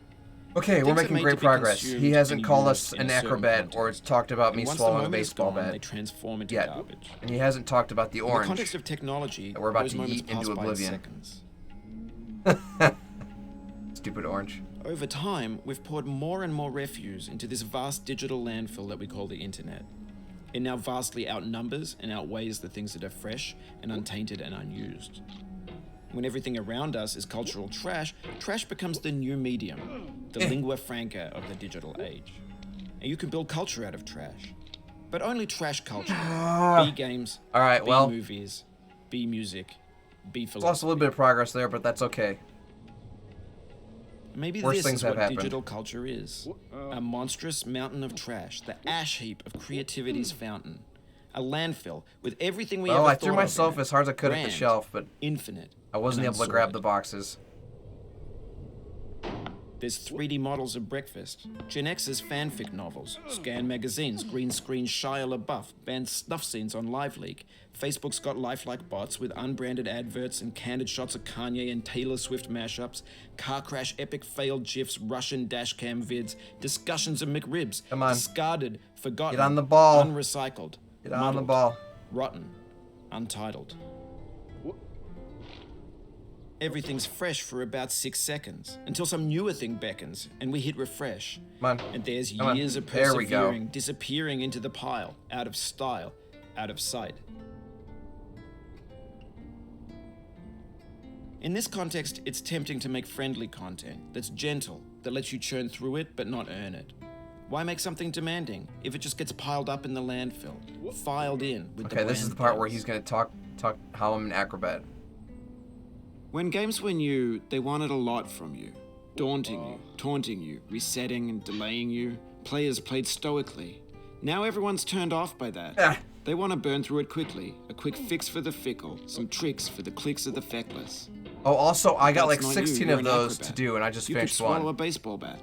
Okay, we're Things are making made great to be progress. consumed He hasn't and called used us in an a certain acrobat or context. talked about me And once the swallowing a moment is baseball gone, bat. they transform into yet. garbage. And he hasn't talked about the In orange the context of technology, that we're about those to moments eat pass into by in oblivion. seconds. Stupid orange. Over time, we've poured more and more refuse into this vast digital landfill that we call the internet. It now vastly outnumbers and outweighs the things that are fresh and untainted and unused. When everything around us is cultural trash, trash becomes the new medium, the lingua franca of the digital age. And you can build culture out of trash. But only trash culture. B games, All right, B well, movies, B music, B lost a philosophy. little bit of progress there, but that's okay. Maybe Worse this things is have what happened. digital culture is. A monstrous mountain of trash, the ash heap of creativity's fountain. A landfill with everything we ever Well, I thought threw of myself in it. as hard as I could at the Grand, shelf, but infinite, I wasn't and able to grab unsorted. the boxes. There's 3D models of breakfast, Gen X's fanfic novels, Scan magazines, green screen Shia LaBeouf, banned snuff scenes on LiveLeak. Facebook's got lifelike bots with unbranded adverts and candid shots of Kanye and Taylor Swift mashups, car crash epic failed GIFs, Russian dashcam vids, discussions of McRibs, Come on. discarded, forgotten, Get on the ball. unrecycled, Get on the muddled, ball. rotten, untitled. Everything's fresh for about 6 seconds, until some newer thing beckons, and we hit refresh. Come on. And there's Come on. years of There we go. persevering, disappearing into the pile, out of style, out of sight. In this context, it's tempting to make friendly content that's gentle, that lets you churn through it but not earn it. Why make something demanding if it just gets piled up in the landfill, filed in with the Okay, this is brand the part where bills? he's gonna talk how I'm an acrobat. When games were new, they wanted a lot from you. Daunting you, taunting you, resetting and delaying you. Players played stoically. Now everyone's turned off by that. Ah. They want to burn through it quickly. A quick fix for the fickle. Some tricks for the clicks of the feckless. Oh, also, I got That's like not you, 16 you're of an those acrobat. to do, and I just You could finished swallow one. a baseball bat.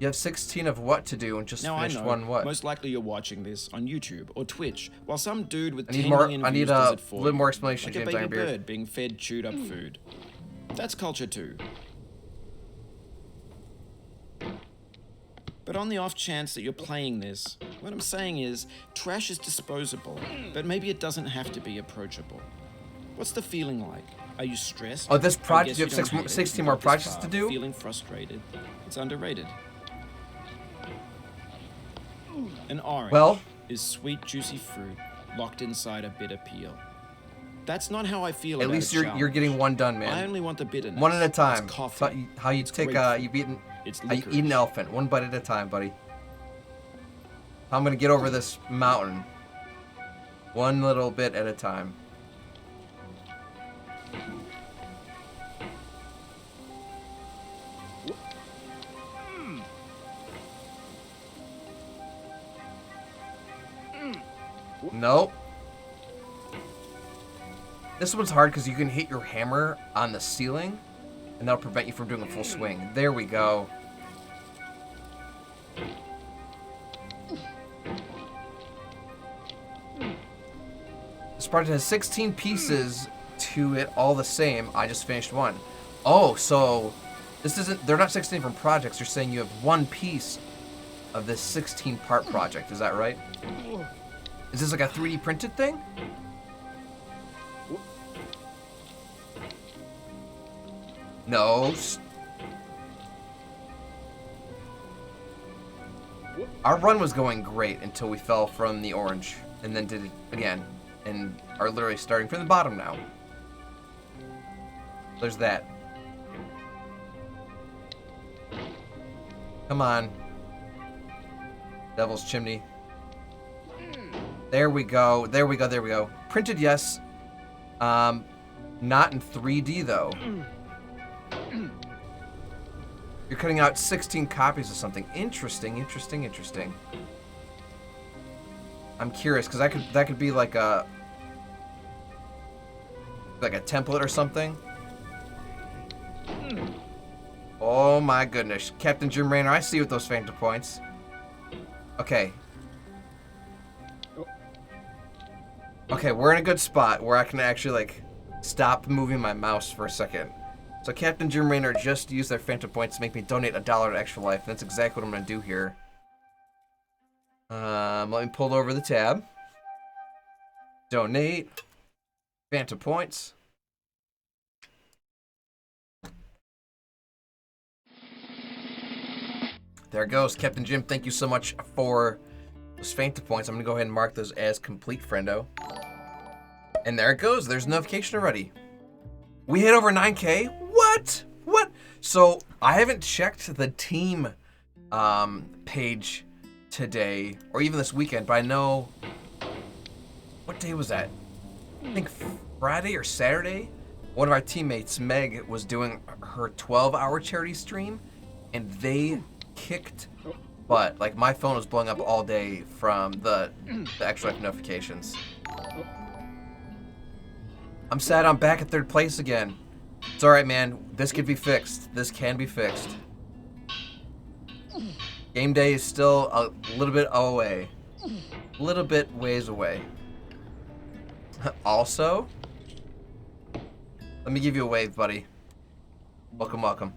You have 16 of what to do, and just Now I finished know, one what? most likely you're watching this on YouTube or Twitch, while some dude with I need 10 more- million I need views does a it for little you. more explanation, like James a baby Ironbeard. bird being fed chewed up food. That's culture too. But on the off chance that you're playing this, what I'm saying is, trash is disposable, but maybe it doesn't have to be approachable. What's the feeling like? Are you stressed? Oh, this I project, guess you have don't hate it. 16 You more got this projects far. to do? Feeling frustrated? It's underrated. An orange Well- is sweet, juicy fruit locked inside a bitter peel. That's not how I feel At about least a you're challenge. getting one done, I man. only want the bitterness. One at a time. It's coffee. So how you take grapefruit. you've eaten It's how you eat an licorice. elephant, one bite at a time, buddy. I'm gonna get over this mountain, one little bit at a time. Nope. This one's hard because you can hit your hammer on the ceiling, and that'll prevent you from doing a full swing. There we go. This project has 16 pieces to it, all the same. I just finished one. Oh, so this isn't, they're not 16 different projects. You're saying you have one piece of this 16-part project. Is that right? Is this like a 3D printed thing? No. Our run was going great until we fell from the orange, and then did it again, and are literally starting from the bottom now. There's that. Come on. Devil's Chimney. There we go. There we go. There we go. Printed, yes. Not in 3D, though. You're cutting out 16 copies of something. Interesting, interesting, interesting. I'm curious, because that could be like a template or something. Oh my goodness. Captain Jim Raynor, I see you with those phantom points. Okay. Okay, we're in a good spot where I can actually, like, stop moving my mouse for a second. So Captain Jim Raynor just used their phantom points to make me donate $1 to Extra Life. That's exactly what I'm going to do here. Let me pull over the tab. Donate. Phantom points. There it goes. Captain Jim, thank you so much for those phantom points. I'm going to go ahead and mark those as complete, friendo. And there it goes. There's a notification already. We hit over 9K. What? What? So I haven't checked the team page today or even this weekend, but I know... What day was that? I think Friday or Saturday. One of our teammates, Meg, was doing her 12-hour charity stream, and they kicked butt. Like, my phone was blowing up all day from the Extra Life notifications. I'm sad I'm back at 3rd place again. It's alright, man. This could be fixed. This can be fixed. Game day is still a little bit away. A little bit ways away. Also, let me give you a wave, buddy. Welcome, welcome.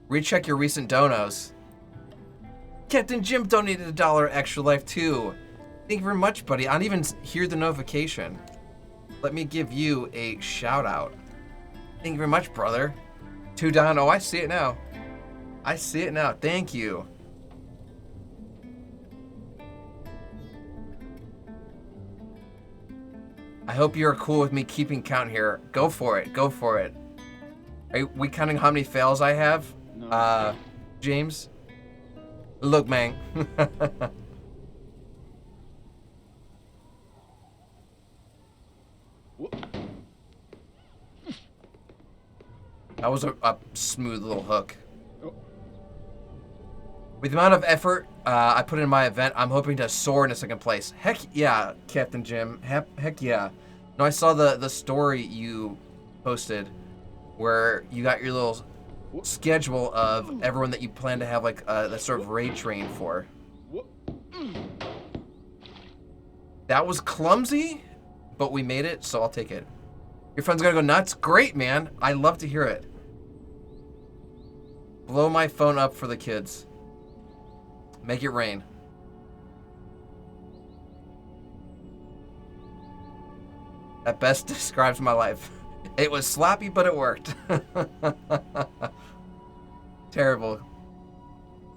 Recheck your recent donos. Captain Jim donated $1 Extra Life too. Thank you very much, buddy. I don't even hear the notification. Let me give you a shout out. Thank you very much, brother. 2 down. Oh, I see it now. I see it now. Thank you. I hope you're cool with me keeping count here. Go for it. Go for it. Are we counting how many fails I have? No. James? Look, man. That was a smooth little hook. With the amount of effort I put in my event, I'm hoping to soar into 2nd place. Heck yeah, Captain Jim. Heck yeah. No, I saw the story you posted where you got your little schedule of everyone that you plan to have like that sort of raid train for. That was clumsy, but we made it, so I'll take it. Your friend's gonna go nuts? Great, man. I love to hear it. Blow my phone up for the kids. Make it rain. That best describes my life. It was sloppy, but it worked. Terrible.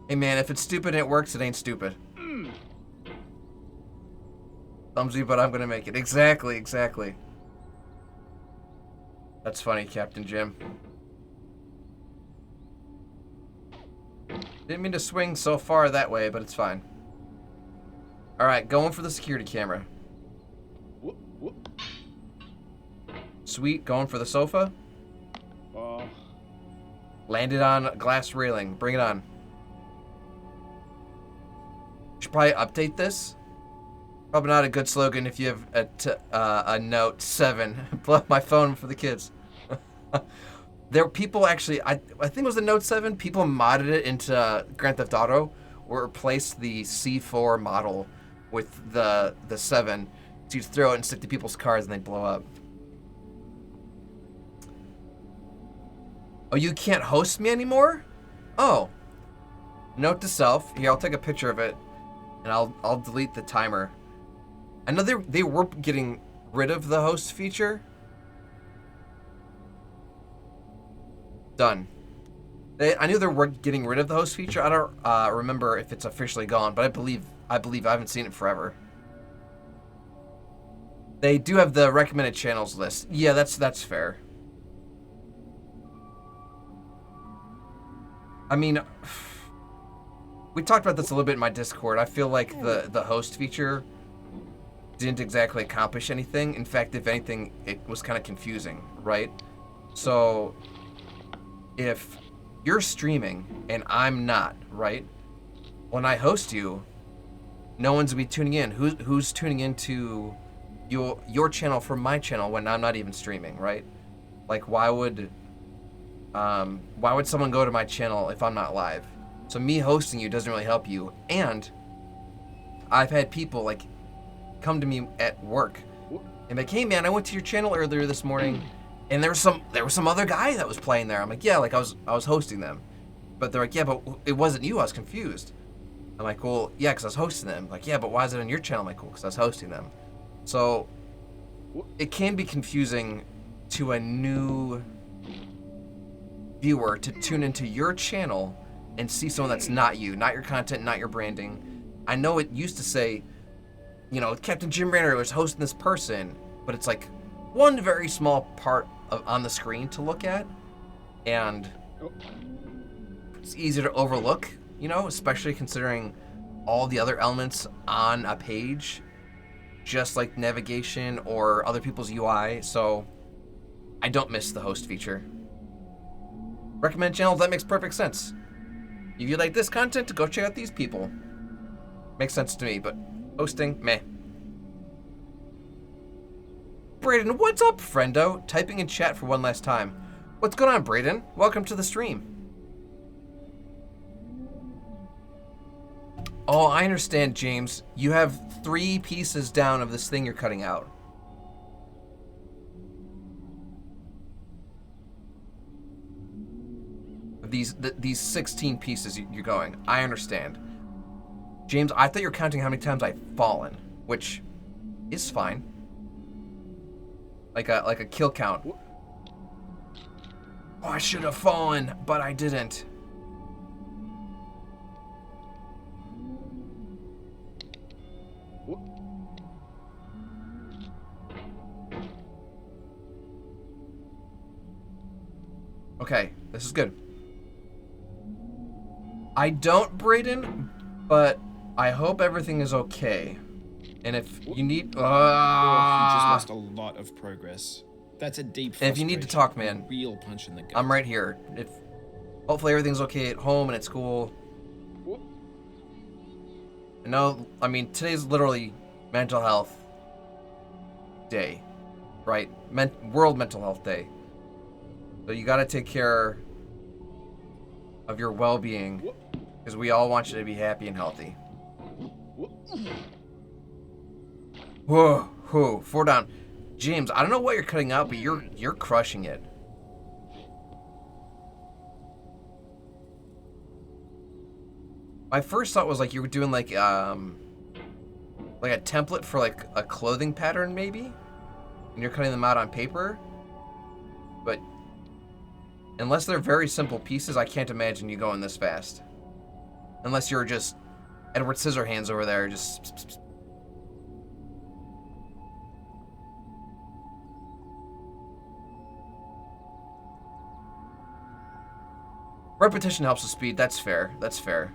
Hey man, if it's stupid and it works, it ain't stupid. Clumsy, but I'm gonna make it. Exactly, exactly. That's funny, Captain Jim. Didn't mean to swing so far that way, but it's fine. Alright, going for the security camera. Sweet, going for the sofa. Landed on glass railing. Bring it on. Should probably update this. Probably not a good slogan if you have a Note 7. Blow up my phone for the kids. There were people actually, I think it was the Note 7, people modded it into Grand Theft Auto, or replaced the C4 model with the 7. So you throw it and stick to people's cars and they blow up. Oh, you can't host me anymore? Oh. Note to self. Here, I'll take a picture of it, and I'll delete the timer. I know they were getting rid of the host feature. Done. I knew they were getting rid of the host feature. I don't remember if it's officially gone, but I believe I haven't seen it forever. They do have the recommended channels list. Yeah, that's fair. I mean, we talked about this a little bit in my Discord. I feel like the host feature didn't exactly accomplish anything. In fact, if anything, it was kind of confusing, right? So if you're streaming and I'm not, right? When I host you, no one's gonna be tuning in. Who's tuning into your channel from my channel when I'm not even streaming, right? Like, why would someone go to my channel if I'm not live? So me hosting you doesn't really help you. And I've had people like come to me at work and like, hey man, I went to your channel earlier this morning, and there was some other guy that was playing there. I'm like, yeah, like I was hosting them, but they're like, yeah, but it wasn't you. I was confused. I'm like, well, yeah, because I was hosting them. Like, yeah, but why is it on your channel? I'm like, well, because I was hosting them. So it can be confusing to a new viewer to tune into your channel and see someone that's not you, not your content, not your branding. I know it used to say, you know, Captain Jim Raynor was hosting this person, but it's like one very small part on the screen to look at, and it's easy to overlook, you know, especially considering all the other elements on a page, just like navigation or other people's UI. So I don't miss the host feature. Recommend channels, that makes perfect sense. If you like this content, go check out these people. Makes sense to me, but hosting, meh. Brayden, what's up, friendo? Typing in chat for one last time. What's going on, Brayden? Welcome to the stream. Oh, I understand, James. You have 3 pieces down of this thing you're cutting out. These 16 pieces you're going. I understand. James, I thought you were counting how many times I've fallen, which is fine. Like a kill count. Oh, I should have fallen, but I didn't. Okay, this is good. I don't, Brayden, but I hope everything is okay. And if you need... You just lost a lot of progress. That's a deep frustration. If you need to talk, man, real punch in the gut. I'm right here. Hopefully everything's okay at home and at school. No, I mean, today's literally Mental Health Day, right? World Mental Health Day. So you gotta take care of your well-being, because we all want you to be happy and healthy. Whoa, 4 down. James, I don't know what you're cutting out, but you're crushing it. My first thought was like you were doing like a template for like a clothing pattern maybe, and you're cutting them out on paper. But unless they're very simple pieces, I can't imagine you going this fast. Unless you're just Edward Scissorhands over there, just... Repetition helps with speed. That's fair. That's fair.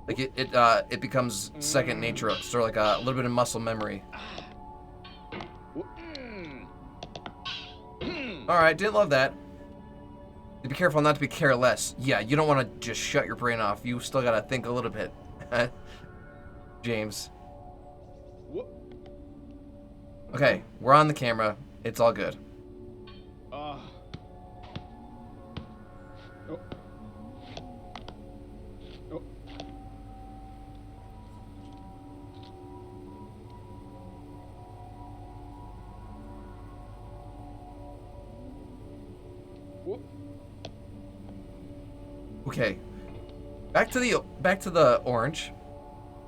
Like it becomes second nature, sort of like a little bit of muscle memory. All right, didn't love that. Be careful not to be careless. Yeah, you don't want to just shut your brain off. You still gotta think a little bit, James. Okay, we're on the camera. It's all good. Okay, back to the orange.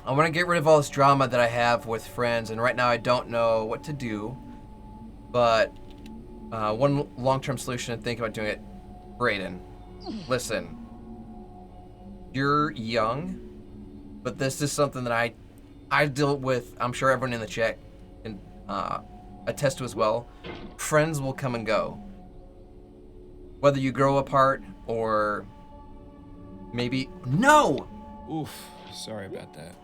I want to get rid of all this drama that I have with friends, and right now I don't know what to do. But one long-term solution to think about doing it, Brayden, listen, you're young, but this is something that I deal with. I'm sure everyone in the chat can attest to as well. Friends will come and go, whether you grow apart or maybe... No! Oof, sorry about that.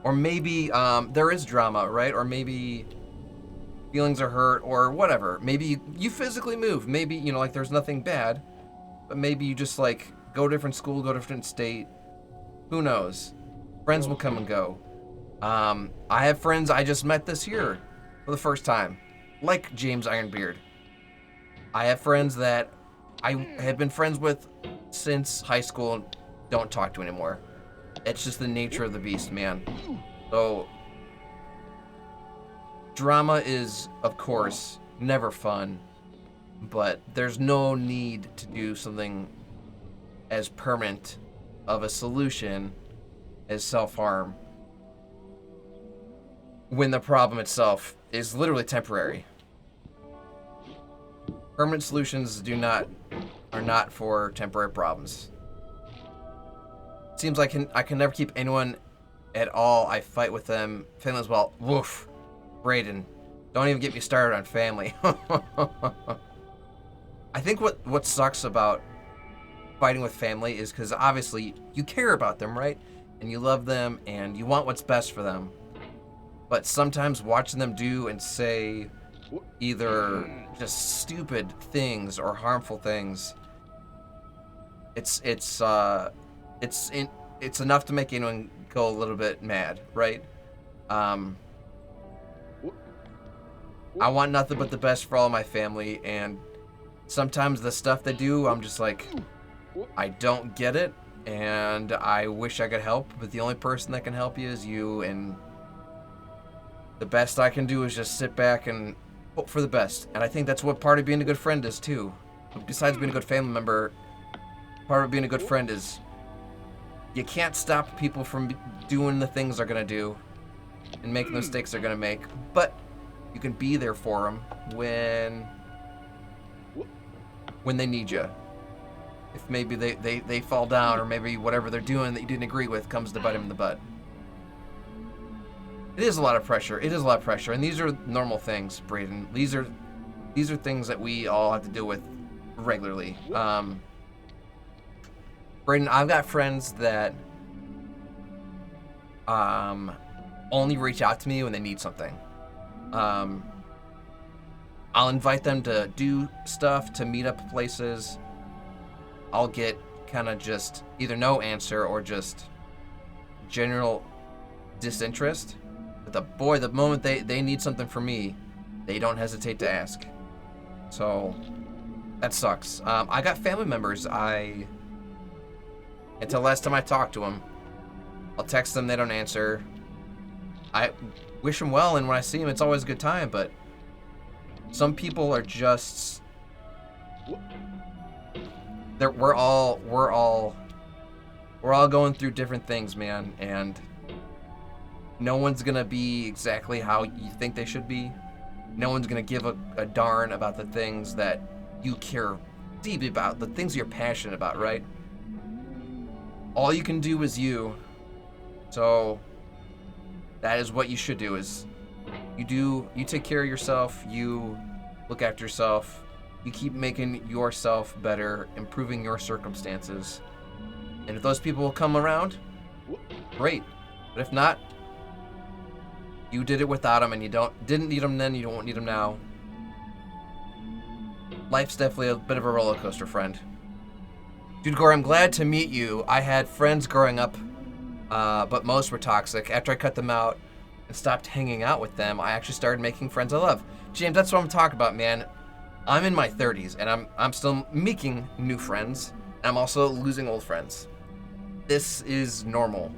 Or maybe there is drama, right? Or maybe feelings are hurt or whatever. Maybe you physically move. Maybe, you know, like there's nothing bad, but maybe you just like go to different school, go to different state. Who knows? Friends will come and go. I have friends I just met this year for the first time, like James Ironbeard. I have friends that I have been friends with since high school and don't talk to anymore. It's just the nature of the beast, man. So, drama is, of course, never fun, but there's no need to do something as permanent of a solution as self-harm when the problem itself is literally temporary. Permanent solutions are not for temporary problems. Seems like I can never keep anyone at all. I fight with them. Family as well. Woof. Brayden, don't even get me started on family. I think what sucks about fighting with family is because obviously you care about them, right? And you love them and you want what's best for them. But sometimes watching them do and say either just stupid things or harmful things, it's enough to make anyone go a little bit mad, right? I want nothing but the best for all my family, and sometimes the stuff they do, I'm just like, I don't get it, and I wish I could help, but the only person that can help you is you, and the best I can do is just sit back and hope for the best. And I think that's what part of being a good friend is too. Besides being a good family member, part of being a good friend is you can't stop people from doing the things they're gonna do and making the mistakes they're gonna make, but you can be there for them when they need you. If maybe they fall down, or maybe whatever they're doing that you didn't agree with comes to bite them in the butt. It is a lot of pressure. And these are normal things, Brayden. These are things that we all have to deal with regularly. Brayden, I've got friends that only reach out to me when they need something. I'll invite them to do stuff, to meet up places. I'll get kind of just either no answer or just general disinterest. But the moment they need something from me, they don't hesitate to ask. So that sucks. I got family members. Until last time I talked to them, I'll text them, they don't answer. I wish them well, and when I see them, it's always a good time. But some people are just we're all going through different things, man, and no one's gonna be exactly how you think they should be. No one's gonna give a darn about the things that you care deeply about, the things you're passionate about, right? All you can do is you. So that is what you should do, is you take care of yourself, you look after yourself, you keep making yourself better, improving your circumstances. And if those people will come around, great. But if not, you did it without them, and you didn't need them then, you don't need them now. Life's definitely a bit of a roller coaster, friend. Dude, Gore, I'm glad to meet you. I had friends growing up, but most were toxic. After I cut them out and stopped hanging out with them, I actually started making friends I love. James, that's what I'm talking about, man. I'm in my 30s, and I'm still making new friends, and I'm also losing old friends. This is normal.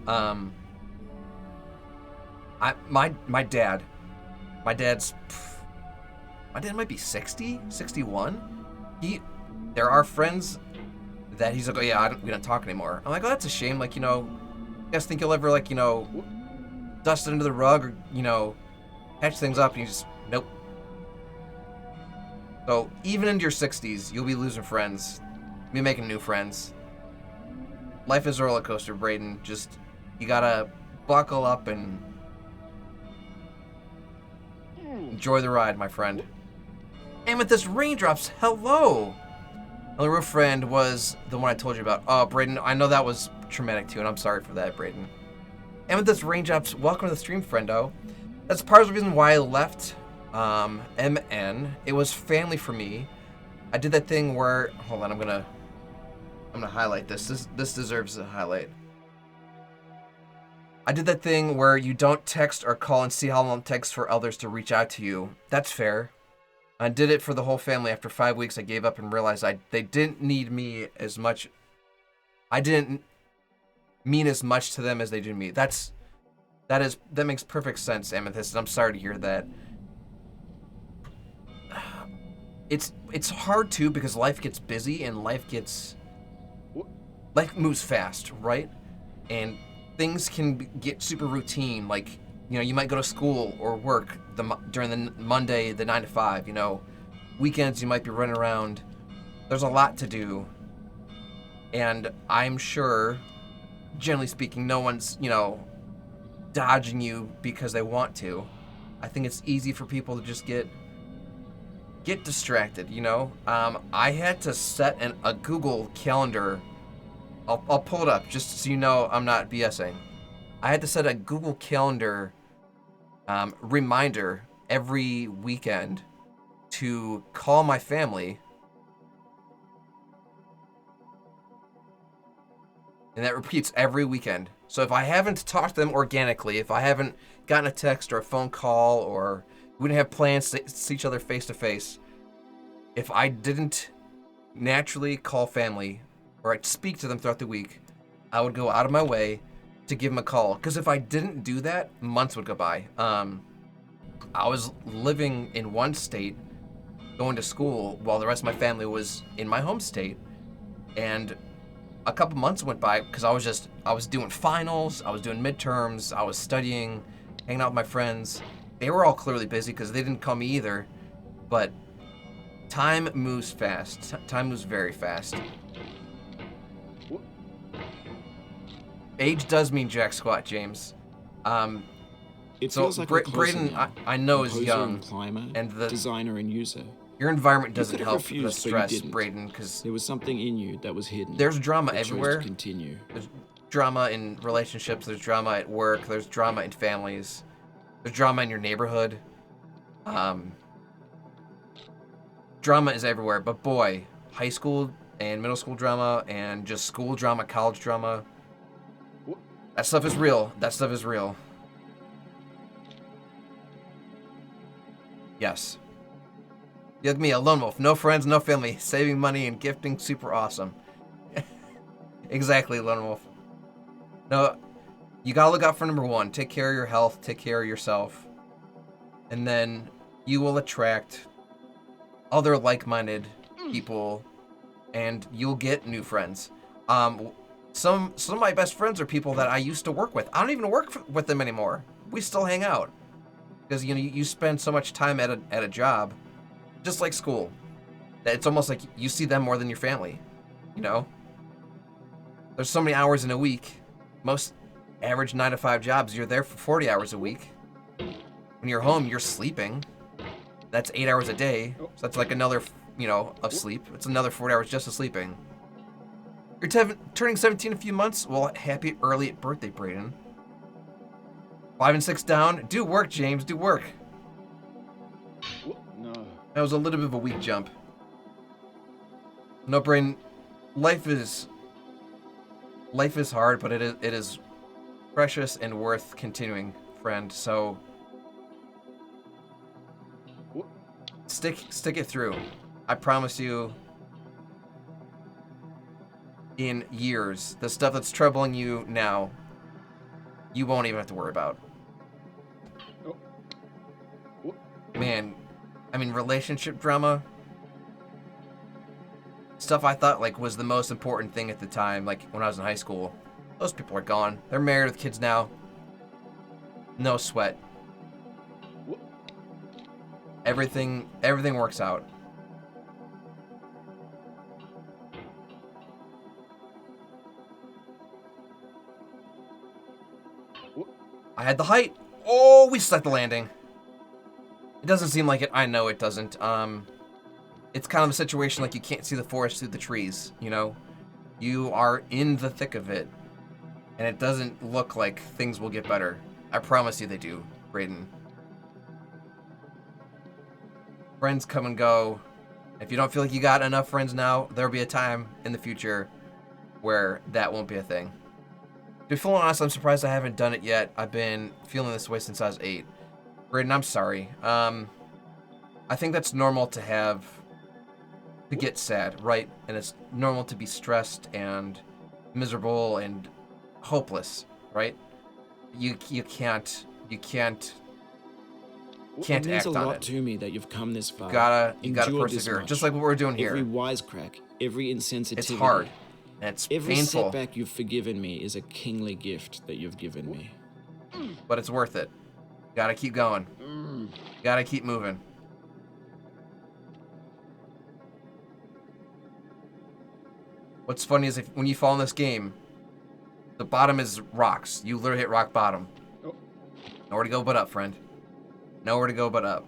My dad might be 60, 61. There are friends that he's like, oh yeah, we don't talk anymore. I'm like, oh, that's a shame. Like, you guys think you'll ever, like, dust it into the rug, or, patch things up, and you just, nope. So even into your 60s, you'll be losing friends, be making new friends. Life is a roller coaster, Brayden. Just, you gotta buckle up and enjoy the ride, my friend. Amethyst Raindrops, hello! My roof friend was the one I told you about. Oh, Brayden, I know that was traumatic too, and I'm sorry for that, Braden. Amethyst Raindrops, welcome to the stream, friendo. That's part of the reason why I left MN. It was family for me. I did that thing where, hold on, I'm gonna highlight this. This deserves a highlight. I did that thing where you don't text or call and see how long it takes for others to reach out to you. That's fair. I did it for the whole family. After 5 weeks, I gave up and realized they didn't need me as much. I didn't mean as much to them as they do to me. That makes perfect sense, Amethyst, and I'm sorry to hear that. It's hard too because life gets busy and life moves fast, right? And things can get super routine. Like, you know, you might go to school or work during the Monday, the 9 to 5. You know, weekends you might be running around. There's a lot to do, and I'm sure, generally speaking, no one's, you know, dodging you because they want to. I think it's easy for people to just get distracted, you know? I had to set a Google Calendar. I'll pull it up just so you know I'm not BSing. I had to set a Google Calendar reminder every weekend to call my family. And that repeats every weekend. So if I haven't talked to them organically, if I haven't gotten a text or a phone call, or we didn't have plans to see each other face to face, if I didn't naturally call family or I'd speak to them throughout the week, I would go out of my way to give them a call. Because if I didn't do that, months would go by. I was living in one state, going to school, while the rest of my family was in my home state. And a couple months went by because I was doing finals, I was doing midterms, I was studying, hanging out with my friends. They were all clearly busy because they didn't call me either. But time moves fast. Time moves very fast. Age does mean jack squat, James. It feels like Braden, I know, is young, climber, and the designer and user. Your environment doesn't You help refused, the but you stress, didn't. Braden, because There was something in you that was hidden. there's drama that chose to everywhere. continue. There's drama in relationships. There's drama at work. There's drama in families. There's drama in your neighborhood. Drama is everywhere. But boy, high school and middle school drama and just school drama, college drama, that stuff is real. That stuff is real. Yes. You're like me, a lone wolf. No friends, no family. Saving money and gifting, super awesome. Exactly, lone wolf. No, you gotta look out for number one. Take care of your health. Take care of yourself. And then you will attract other like-minded people, and you'll get new friends. Some of my best friends are people that I used to work with. I don't even work with them anymore. We still hang out because you spend so much time at a job, just like school, that it's almost like you see them more than your family. You know, there's so many hours in a week. Most average 9 to 5 jobs, you're there for 40 hours a week. When you're home, you're sleeping. That's 8 hours a day. So that's like another, of sleep. It's another 40 hours just of sleeping. You're turning 17 in a few months? Well, happy early birthday, Braden. 5 and 6 down. Do work, James. Do work. No. That was a little bit of a weak jump. No, Braden. Life is hard, but it is precious and worth continuing, friend. So stick it through. I promise you, in years, the stuff that's troubling you now, you won't even have to worry about. Man, I mean, relationship drama, stuff I thought was the most important thing at the time, like when I was in high school. Those people are gone. They're married with kids now. No sweat. Everything works out. I had the height. Oh, we stuck the landing. It doesn't seem like it. I know it doesn't. It's kind of a situation like you can't see the forest through the trees, You are in the thick of it. And it doesn't look like things will get better. I promise you they do, Brayden. Friends come and go. If you don't feel like you got enough friends now, there'll be a time in the future where that won't be a thing. To be fully honest, I'm surprised I haven't done it yet. I've been feeling this way since I was 8. Brayden, I'm sorry. I think that's normal to get sad, right? And it's normal to be stressed and miserable and hopeless, right? You can't It means act a on lot it. to me that you've come this far. You gotta endured this persevere, much. just like what we're doing here. Every wisecrack, every insensitivity. It's hard. And it's every painful. setback you've forgiven me is a kingly gift that you've given me. But it's worth it. Gotta keep going. Gotta keep moving. What's funny is when you fall in this game, the bottom is rocks. You literally hit rock bottom. Nowhere to go but up, friend. Nowhere to go but up.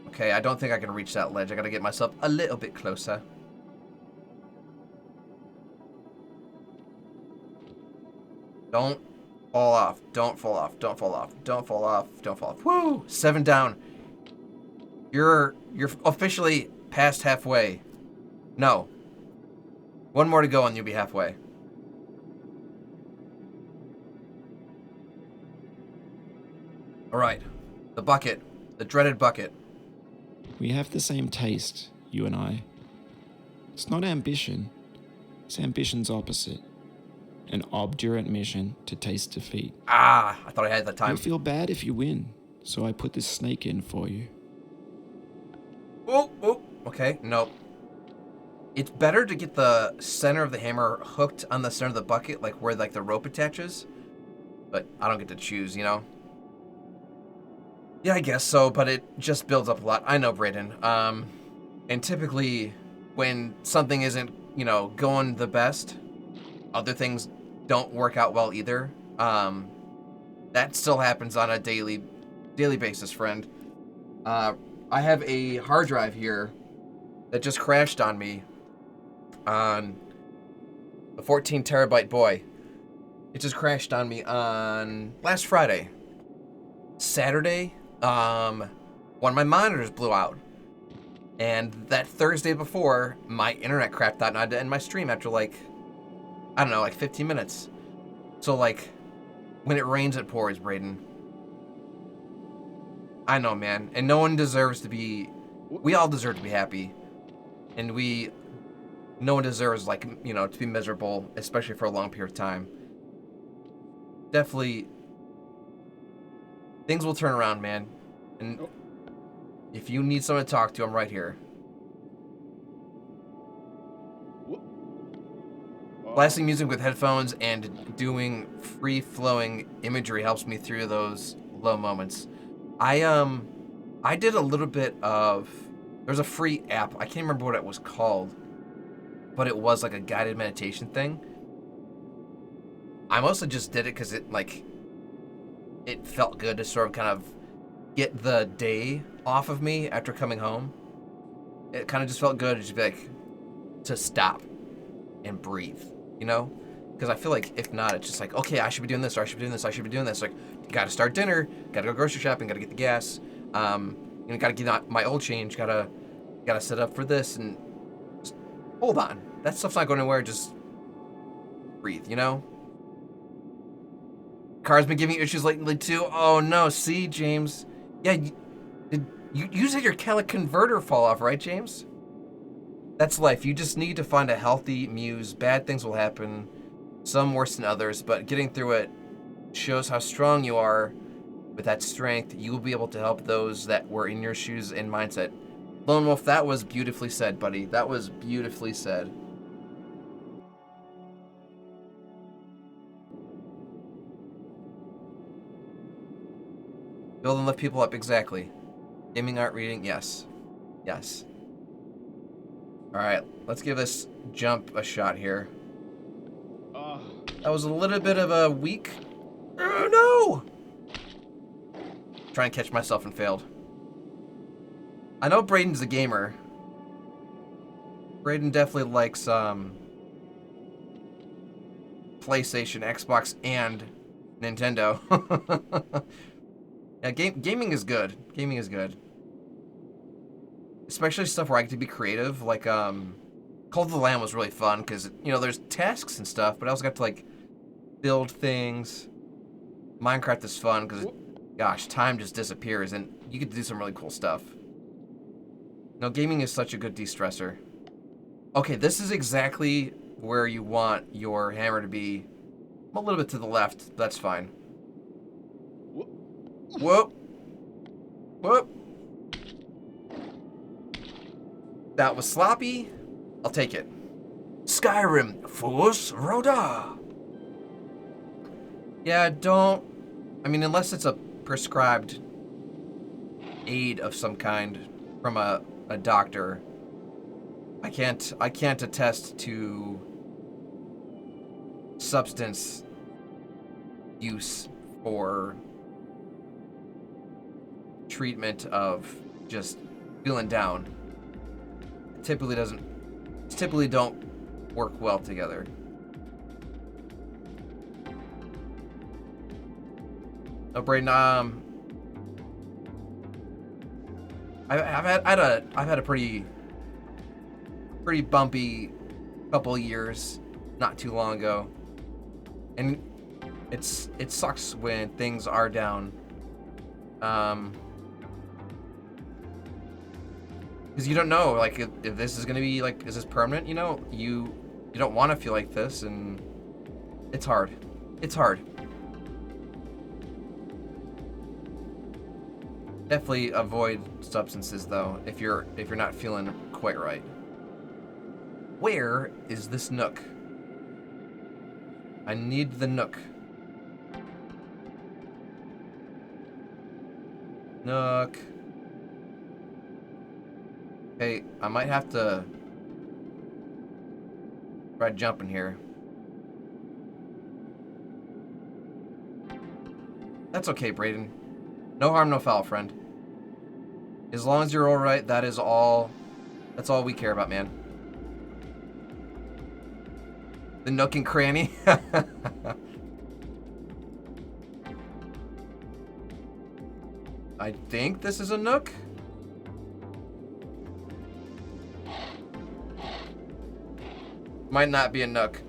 Okay, I don't think I can reach that ledge. I gotta get myself a little bit closer. Don't fall off. Don't fall off. Don't fall off. Don't fall off. Don't fall off. Woo! 7 down. You're officially past halfway. No. 1 more to go and you'll be halfway. Alright. The bucket. The dreaded bucket. We have the same taste, you and I. It's not ambition. It's ambition's opposite. An obdurate mission to taste defeat. Ah, I thought I had that time. You'll feel bad if you win, so I put this snake in for you. Oh, okay, nope. It's better to get the center of the hammer hooked on the center of the bucket, like where like the rope attaches. But I don't get to choose, you know? Yeah, I guess so, but it just builds up a lot. I know, Brayden. And typically, when something isn't, going the best, other things don't work out well either. That still happens on a daily basis, friend. I have a hard drive here that just crashed on me on a 14 terabyte boy. It just crashed on me on last Friday. Saturday, one of my monitors blew out. And that Thursday before, my internet crapped out and I had to end my stream after 15 minutes. So when it rains, it pours, Brayden. I know, man. And no one deserves to be... We all deserve to be happy. And no one deserves, to be miserable, especially for a long period of time. Definitely, things will turn around, man. And if you need someone to talk to, I'm right here. Blasting music with headphones and doing free-flowing imagery helps me through those low moments. I did a little bit of... There's a free app. I can't remember what it was called. But it was like a guided meditation thing. I mostly just did it because it felt good to sort of kind of get the day off of me after coming home. It kind of just felt good to just be to stop and breathe, Because I feel like if not, it's just okay, I should be doing this, or I should be doing this, I should be doing this. Gotta start dinner, gotta go grocery shopping, gotta get the gas, gotta get my oil change, gotta set up for this, and just hold on. That stuff's not going anywhere, just breathe, Car's been giving you issues lately too. Oh no, see, James. Yeah, you said your catalytic converter fall off, right, James? That's life. You just need to find a healthy muse. Bad things will happen, some worse than others, but getting through it shows how strong you are. With that strength, you will be able to help those that were in your shoes and mindset. Lone Wolf, that was beautifully said, buddy. That was beautifully said. Build and lift people up, exactly. Gaming, art, reading, yes. Yes. Alright, let's give this jump a shot here. That was a little bit of a weak... Oh, no! Trying to catch myself and failed. I know Brayden's a gamer. Brayden definitely likes PlayStation, Xbox, and Nintendo. Yeah, gaming is good. Gaming is good. Especially stuff where I get to be creative, like Call of the Lamb was really fun because, you know, there's tasks and stuff, but I also got to, like, build things. Minecraft is fun because, gosh, time just disappears, and you get to do some really cool stuff. No, gaming is such a good de-stressor. Okay, this is exactly where you want your hammer to be. A little bit to the left. That's fine. Whoop. Whoop. That was sloppy. I'll take it. Skyrim, Fus Roda. Yeah, don't... I mean, unless it's a prescribed aid of some kind from a doctor, I can't attest to substance use for treatment of just feeling down. It typically don't work well together. Oh, Brayden, I've had a pretty bumpy couple of years not too long ago, and it sucks when things are down, because you don't know, like, if this is gonna be, like, is this permanent? You know, you don't want to feel like this, and it's hard. It's hard. Definitely avoid substances, though, if you're not feeling quite right. Where is this nook? I need the nook. Nook. Hey, I might have to try jumping here. That's okay, Brayden. No harm, no foul, friend. As long as you're alright, that's all we care about, man. The nook and cranny. I think this is a nook. Might not be a nook.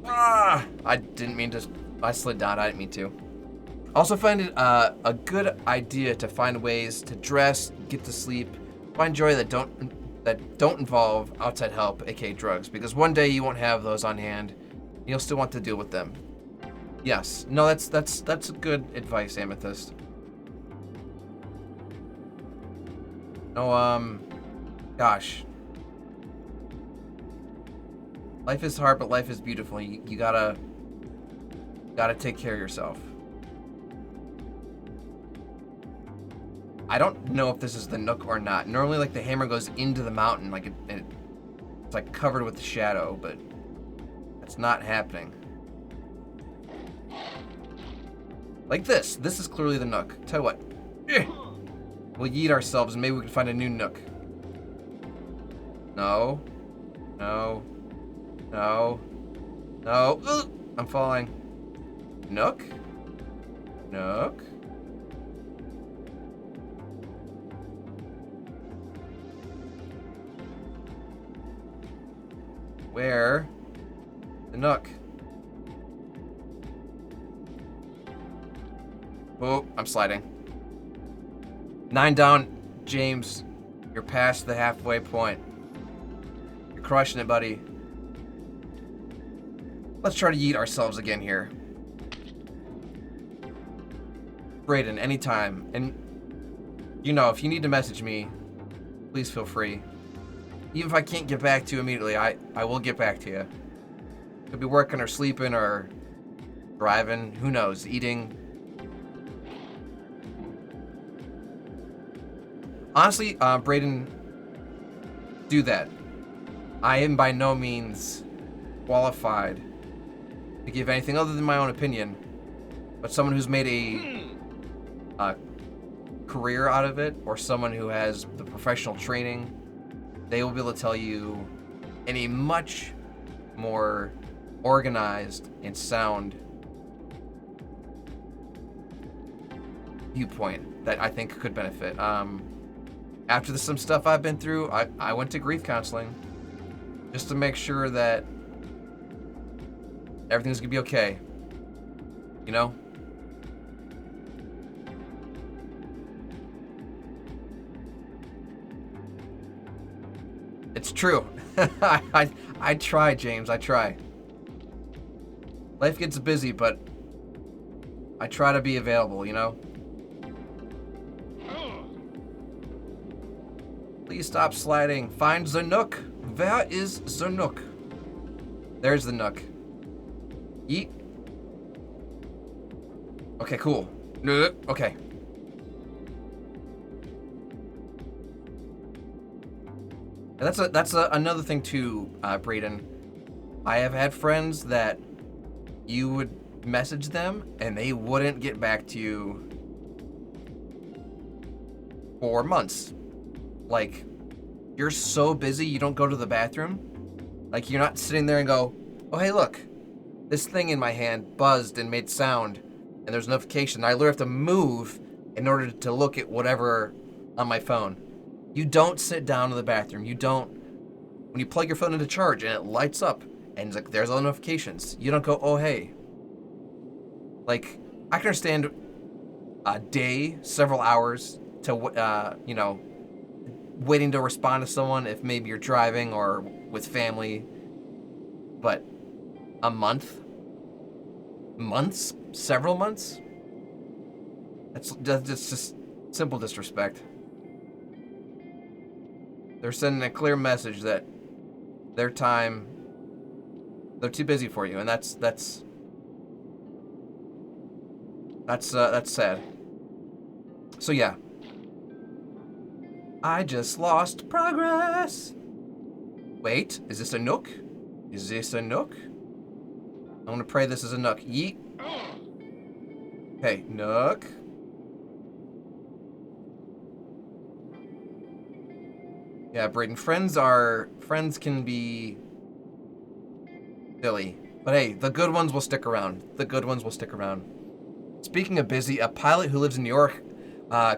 Ah! I didn't mean to. I slid down. I didn't mean to. Also find it a good idea to find ways to dress, get to sleep, find joy that don't involve outside help, aka drugs, because one day you won't have those on hand. And you'll still want to deal with them. Yes. No, that's good advice, Amethyst. No, gosh. Life is hard, but life is beautiful. You gotta take care of yourself. I don't know if this is the nook or not. Normally, like, the hammer goes into the mountain, like it's like covered with the shadow, but that's not happening. Like this. This is clearly the nook. Tell you what. We'll yeet ourselves and maybe we can find a new nook. No. No. No. No. Ugh, I'm falling. Nook? Nook? Where? The nook. Oh, I'm sliding. 9 down, James. You're past the halfway point. You're crushing it, buddy. Let's try to yeet ourselves again here. Brayden, anytime. And, you know, if you need to message me, please feel free. Even if I can't get back to you immediately, I will get back to you. Could be working or sleeping or driving. Who knows? Eating. Honestly, Brayden, do that. I am by no means qualified to give anything other than my own opinion, but someone who's made a career out of it or someone who has the professional training, they will be able to tell you in a much more organized and sound viewpoint that I think could benefit. After some stuff I've been through, I went to grief counseling just to make sure that everything's gonna be okay. You know? It's true. I try, James. I try. Life gets busy, but I try to be available, you know? Please stop sliding. Find the nook. Where is the nook? There's the nook. Yeet. Okay, cool. Okay. And that's another thing too, Braden. I have had friends that you would message them and they wouldn't get back to you for months. Like, you're so busy you don't go to the bathroom. Like, you're not sitting there and go, oh hey look, this thing in my hand buzzed and made sound and there's a notification. I literally have to move in order to look at whatever on my phone. You don't sit down in the bathroom. You don't, when you plug your phone into charge and it lights up and it's like, there's all the notifications. You don't go, oh hey. Like, I can understand a day, several hours to, you know, waiting to respond to someone if maybe you're driving or with family. But a month? Months? Several months? That's just simple disrespect. They're sending a clear message that their time, they're too busy for you, and that's sad. So yeah, I just lost progress. Wait, is this a nook? Is this a nook? I'm gonna pray this is a nook. Yeet. Okay, nook. Yeah, Braden, friends can be silly. But hey, the good ones will stick around. The good ones will stick around. Speaking of busy, a pilot who lives in New York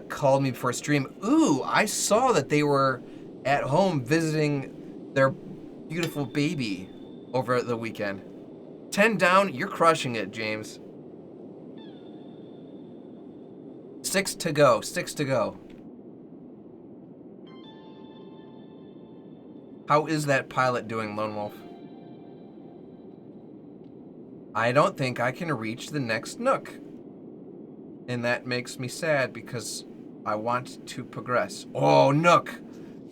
called me for a stream. Ooh, I saw that they were at home visiting their beautiful baby over the weekend. 10 down, you're crushing it, James. 6 to go, 6 to go. How is that pilot doing, Lone Wolf? I don't think I can reach the next nook. And that makes me sad because I want to progress. Oh, nook!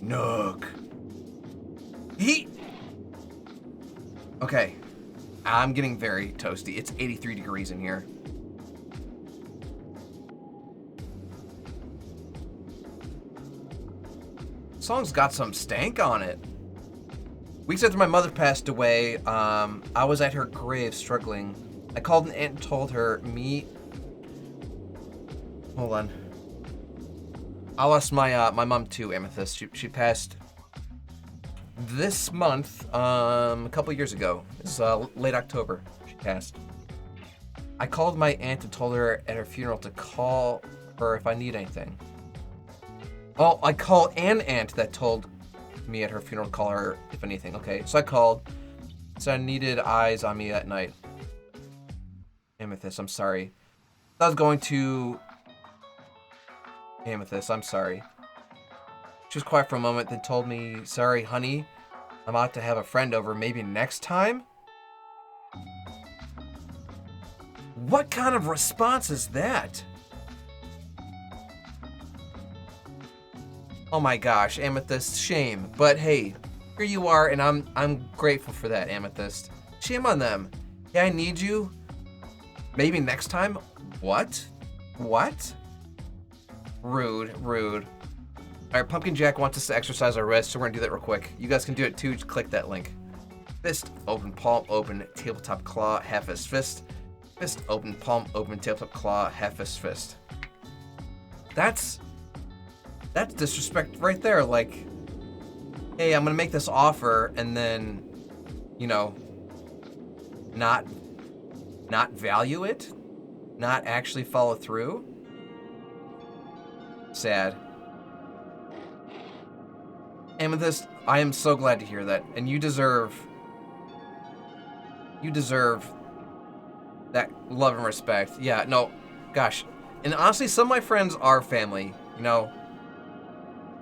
Nook! Heat! Okay. I'm getting very toasty. It's 83 degrees in here. Song's got some stank on it. Weeks after my mother passed away, I was at her grave struggling. I called an aunt and told her hold on. I lost my mom too, Amethyst. She passed this month, a couple years ago. It's late October. She passed. I called my aunt and told her at her funeral to call her if I need anything. Oh, I called an aunt that told me at her funeral to call her if anything. Okay, so I called. So I needed eyes on me that night. Amethyst, I'm sorry. I was going to... Amethyst, I'm sorry. She was quiet for a moment, then told me, sorry, honey. I'm about to have a friend over. Maybe next time? What kind of response is that? Oh my gosh, Amethyst, shame. But hey, here you are, and I'm grateful for that, Amethyst. Shame on them. Yeah, I need you. Maybe next time? What? What? Rude, rude. Alright, Pumpkin Jack wants us to exercise our wrist, so we're gonna do that real quick. You guys can do it too, just click that link. Fist, open, palm, open, tabletop claw, half fist, fist. Fist, open, palm, open, tabletop claw, half fist, fist. That's disrespect right there. Like, hey, I'm gonna make this offer and then, you know, not value it, not actually follow through. Sad. Amethyst, I am so glad to hear that, and you deserve that love and respect. Yeah, no, gosh, and honestly, some of my friends are family. You know,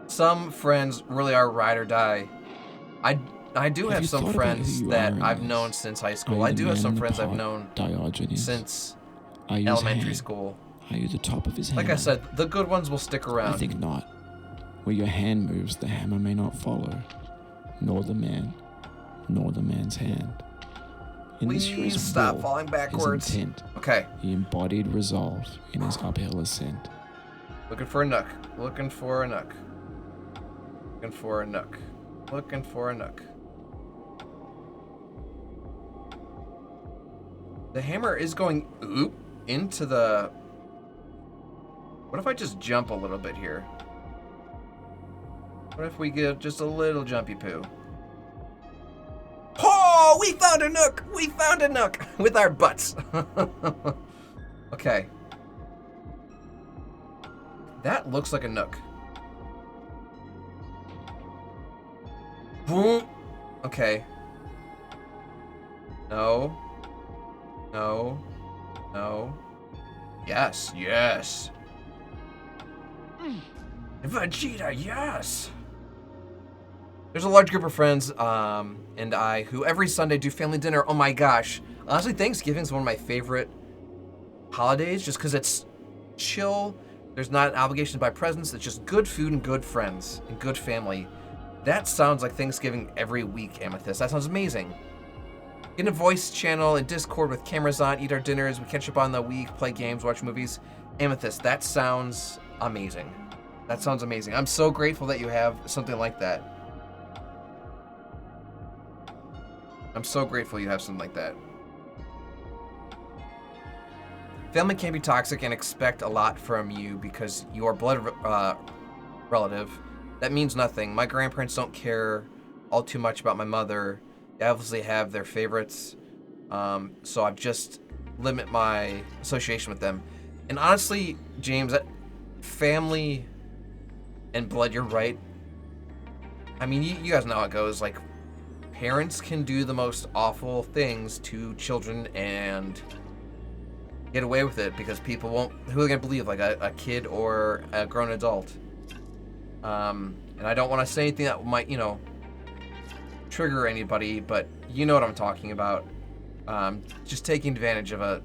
some friends really are ride or die. I do have some friends that I've known since high school. I do have some friends I've known since elementary school. Are you the top of his hammer? Like I said, the good ones will stick around. I think not. Where your hand moves, the hammer may not follow, nor the man's hand. In this Please year's stop war, falling backwards. His intent, Okay. he embodied resolve in his uphill ascent. Looking for a nook. Looking for a nook. Looking for a nook. Looking for a nook. The hammer is going into the... What if I just jump a little bit here? What if we get just a little jumpy poo? Oh, we found a nook! We found a nook! With our butts. Okay. That looks like a nook. Boom. Okay. No. No. No. Yes. Yes. Vegeta, yes. There's a large group of friends, and I, who every Sunday do family dinner. Oh my gosh. Honestly, Thanksgiving is one of my favorite holidays, just because it's chill. There's not an obligation to buy presents. It's just good food and good friends and good family. That sounds like Thanksgiving every week, Amethyst. That sounds amazing. Get a voice channel and Discord with cameras on, eat our dinners, we catch up on the week, play games, watch movies. Amethyst, that sounds amazing. That sounds amazing. I'm so grateful that you have something like that. I'm so grateful you have something like that. Family can be toxic and expect a lot from you because you are blood relative. That means nothing. My grandparents don't care all too much about my mother. They obviously have their favorites. So I just limit my association with them. And honestly, James, that family and blood, you're right. I mean, you guys know how it goes. Like, parents can do the most awful things to children and get away with it because people won't, who are going to believe, like a kid or a grown adult? And I don't want to say anything that might, you know, trigger anybody, but you know what I'm talking about. Just taking advantage of a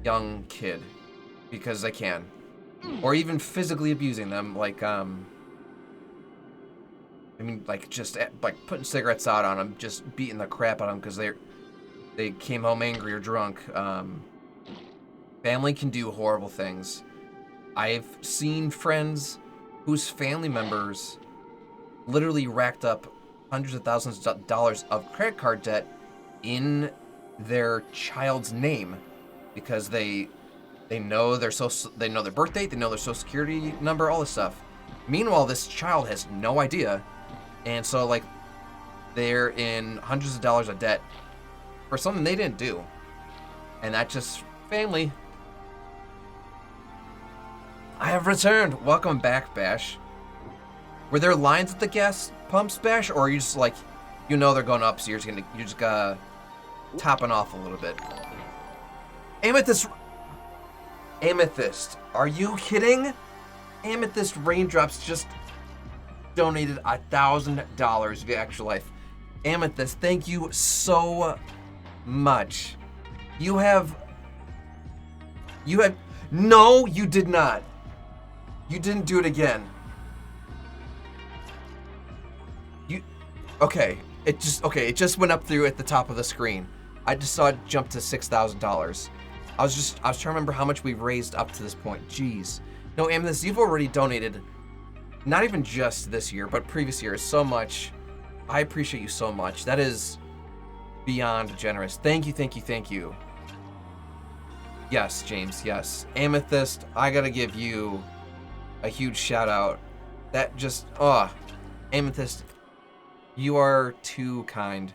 young kid because they can. Or even physically abusing them, like, I mean, like, just, like, putting cigarettes out on them, just beating the crap out of them because they came home angry or drunk. Family can do horrible things. I've seen friends whose family members literally racked up hundreds of thousands of dollars of credit card debt in their child's name because they know their birth date, they know their social security number, all this stuff. Meanwhile, this child has no idea, and so like they're in hundreds of dollars of debt for something they didn't do, and that just family. I have returned. Welcome back, Bash. Were there lines at the gas pumps, Bash, or are you just like, you know they're going up, so you're just gonna topping off a little bit? Amethyst, are you kidding? Amethyst Raindrops just donated $1,000 via Extra Life. Amethyst, thank you so much. You have, no, you did not. You didn't do it again. Okay, it just went up through at the top of the screen. I just saw it jump to $6,000. I was trying to remember how much we've raised up to this point. Jeez. No, Amethyst, you've already donated, not even just this year, but previous years, so much. I appreciate you so much. That is beyond generous. Thank you, thank you, thank you. Yes, James, yes. Amethyst, I gotta give you a huge shout out. That just, Amethyst, you are too kind.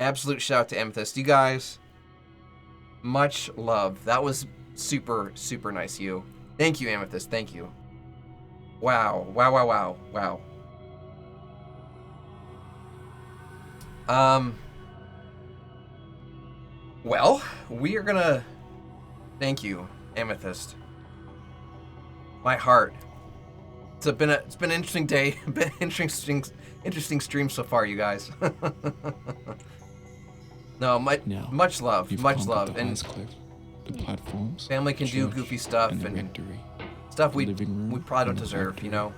Absolute shout out to Amethyst. You guys, much love. That was super, super nice of you. Thank you, Amethyst. Thank you. Wow. Wow, wow, wow, wow. Well, we are gonna... Thank you, Amethyst. My heart. It's been an interesting day. Been an interesting stream so far, you guys. No, much love, much love, and the platforms, family can do goofy stuff and stuff we probably don't deserve, you know.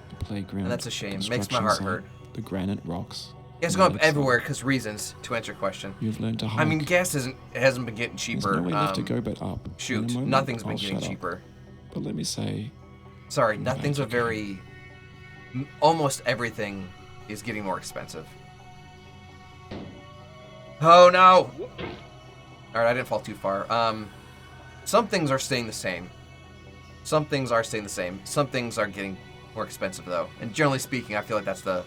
The playground, and that's a shame. Makes my heart hurt. The granite rocks. Gas going up everywhere because reasons. To answer your question, you've learned to hike. I mean, gas hasn't been getting cheaper. There's no way left to go but up. Shoot, nothing's been getting cheaper. But let me say, sorry, nothing's a very. Almost everything is getting more expensive. Oh no! Alright, I didn't fall too far. Some things are staying the same. Some things are staying the same. Some things are getting more expensive though. And generally speaking, I feel like that's the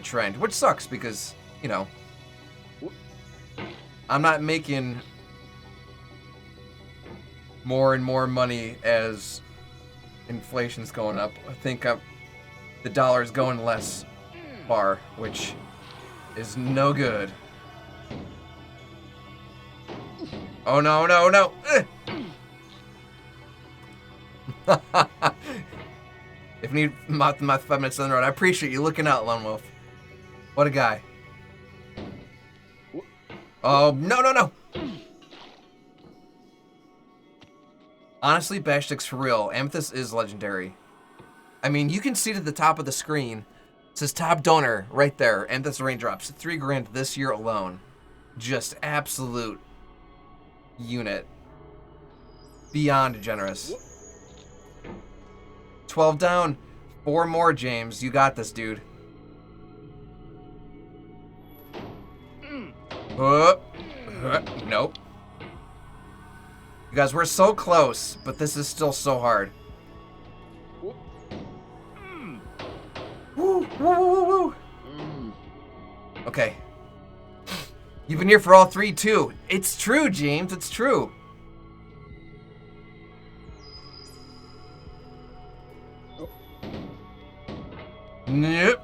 trend. Which sucks because, you know, I'm not making more and more money as inflation's going up. I think the dollar's going less far, which is no good. Oh no, no, no! If you need my 5 minutes on the road, I appreciate you looking out, Lone Wolf. What a guy. Oh, no, no, no! Honestly, Bashtick's for real. Amethyst is legendary. I mean, you can see it at the top of the screen. It says top donor right there. Amethyst Raindrops. $3 grand this year alone. Just absolute unit. Beyond generous. 12 down. 4 more, James. You got this, dude. Nope. You guys, we're so close, but this is still so hard. Woo, woo, woo, woo. Okay. You've been here for all 3, too. It's true, James. It's true. Nope.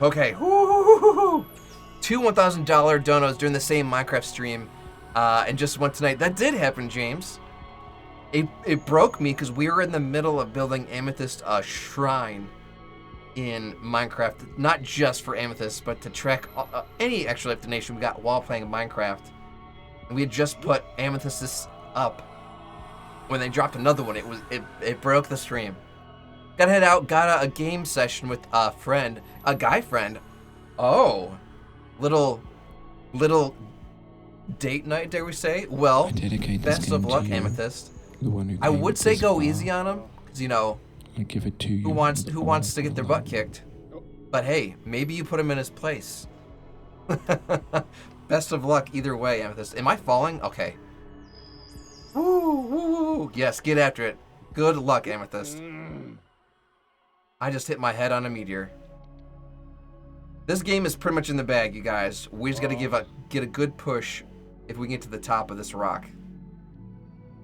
Okay. Woo-hoo-hoo-hoo-hoo. 2 $1,000 donos during the same Minecraft stream, and just one tonight. That did happen, James. It broke me because we were in the middle of building Amethyst shrine in Minecraft, not just for Amethyst, but to track any extra life donation we got while playing Minecraft. And we had just put Amethyst up. When they dropped another one, it broke the stream. Gotta head out. Got a game session with a friend, a guy friend. Oh, little date night, dare we say? Well, best of luck, Amethyst. I would say go easy on him, because you know, I give it to you. who wants to get their butt kicked? But hey, maybe you put him in his place. Best of luck either way, Amethyst. Am I falling? Okay. Woo, woo, woo. Yes, get after it. Good luck, Amethyst. I just hit my head on a meteor. This game is pretty much in the bag, you guys. We just gotta get a good push if we get to the top of this rock.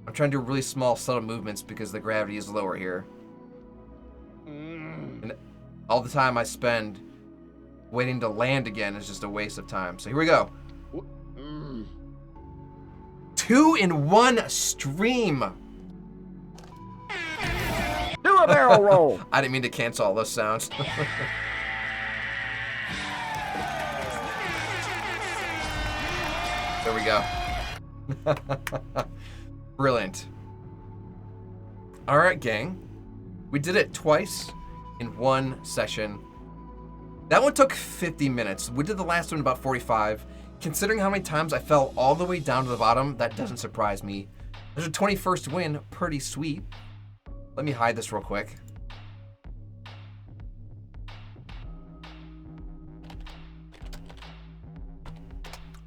I'm trying to do really small, subtle movements because the gravity is lower here. And all the time I spend waiting to land again is just a waste of time. So here we go. 2 in 1 stream. Do a barrel roll. I didn't mean to cancel all those sounds. There we go. Brilliant. Alright, gang. We did it twice in 1 session. That one took 50 minutes. We did the last one in about 45. Considering how many times I fell all the way down to the bottom, that doesn't surprise me. There's a 21st win. Pretty sweet. Let me hide this real quick.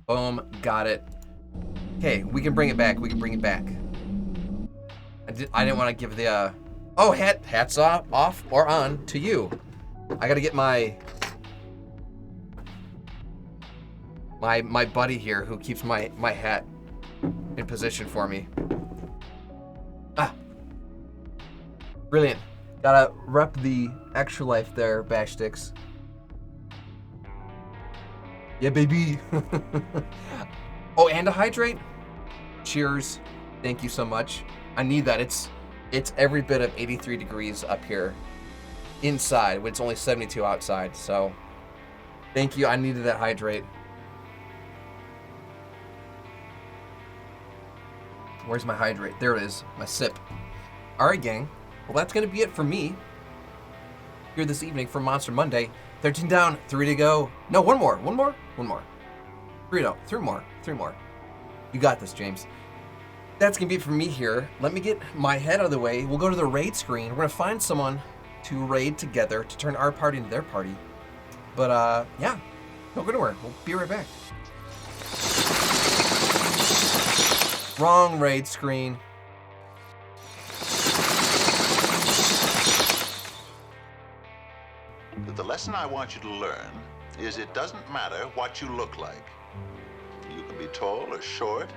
Boom. Got it. Okay, we can bring it back. We can bring it back. I didn't want to give the oh, hats off or on to you. I gotta get my buddy here who keeps my hat in position for me. Ah, brilliant. Gotta rep the extra life there, Bash Sticks. Yeah, baby. Oh, and a hydrate. Cheers. Thank you so much. I need that. It's every bit of 83 degrees up here inside, when it's only 72 outside. So thank you. I needed that hydrate. Where's my hydrate? There it is. My sip. All right, gang. Well, that's going to be it for me here this evening for Monster Monday. 13 down, 3 to go. No, one more. 3 more. You got this, James. That's going to be it for me here. Let me get my head out of the way. We'll go to the raid screen. We're going to find someone to raid together to turn our party into their party. But, yeah. Don't go anywhere. We'll be right back. Wrong raid screen. The lesson I want you to learn is it doesn't matter what you look like. You can be tall or short,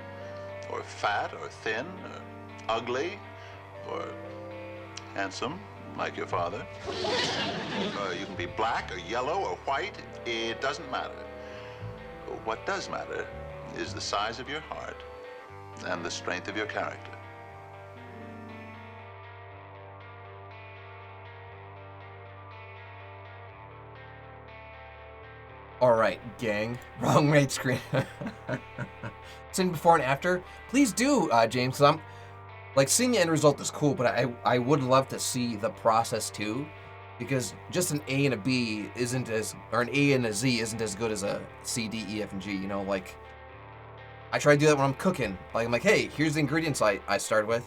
or fat or thin, or ugly, or handsome, like your father. You can be black or yellow or white. It doesn't matter. What does matter is the size of your heart and the strength of your character. Alright, gang. Wrong raid screen. Send before and after. Please do, James, because I'm like, seeing the end result is cool, but I would love to see the process too. Because just an A and a B isn't as, or an A and a Z isn't as good as a C, D, E, F, and G, you know, like, I try to do that when I'm cooking. Like, I'm like, hey, here's the ingredients I started with.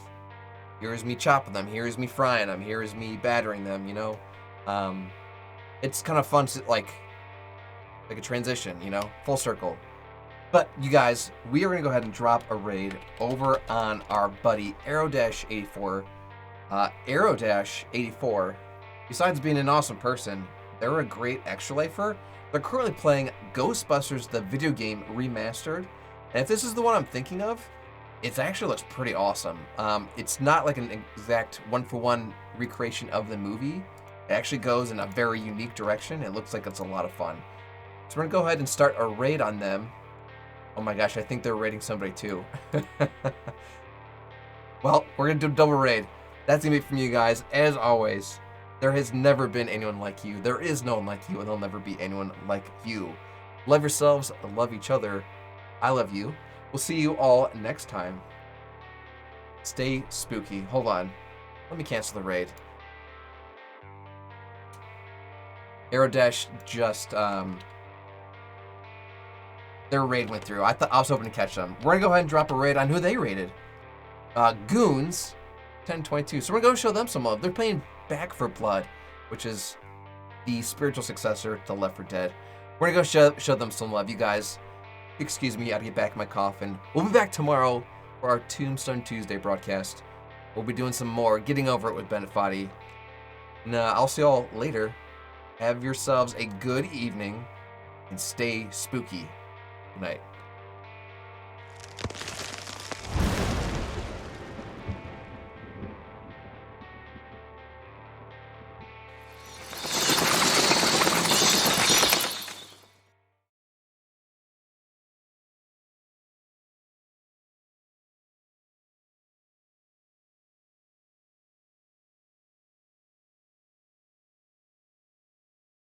Here's me chopping them. Here's me frying them. Here's me battering them, you know. It's kind of fun to, like a transition, you know, full circle. But you guys, we are going to go ahead and drop a raid over on our buddy Aero-84. Aero-84, besides being an awesome person, they're a great extra lifer. They're currently playing Ghostbusters, the video game remastered. And if this is the one I'm thinking of, it actually looks pretty awesome. It's not like an exact one-for-one recreation of the movie. It actually goes in a very unique direction. It looks like it's a lot of fun. So we're going to go ahead and start a raid on them. Oh my gosh, I think they're raiding somebody too. Well, we're going to do a double raid. That's going to be from you guys. As always, there has never been anyone like you. There is no one like you, and there'll never be anyone like you. Love yourselves, love each other. I love you. We'll see you all next time. Stay spooky. Hold on. Let me cancel the raid. Aerodash just, their raid went through. I was hoping to catch them. We're going to go ahead and drop a raid on who they raided. Goons, 1022. So we're going to show them some love. They're playing Back for Blood, which is the spiritual successor to Left 4 Dead. We're going to go show them some love. You guys, excuse me, I gotta get back in my coffin. We'll be back tomorrow for our Tombstone Tuesday broadcast. We'll be doing some more Getting Over It with Bennett Foddy. And I'll see y'all later. Have yourselves a good evening and stay spooky. Good night.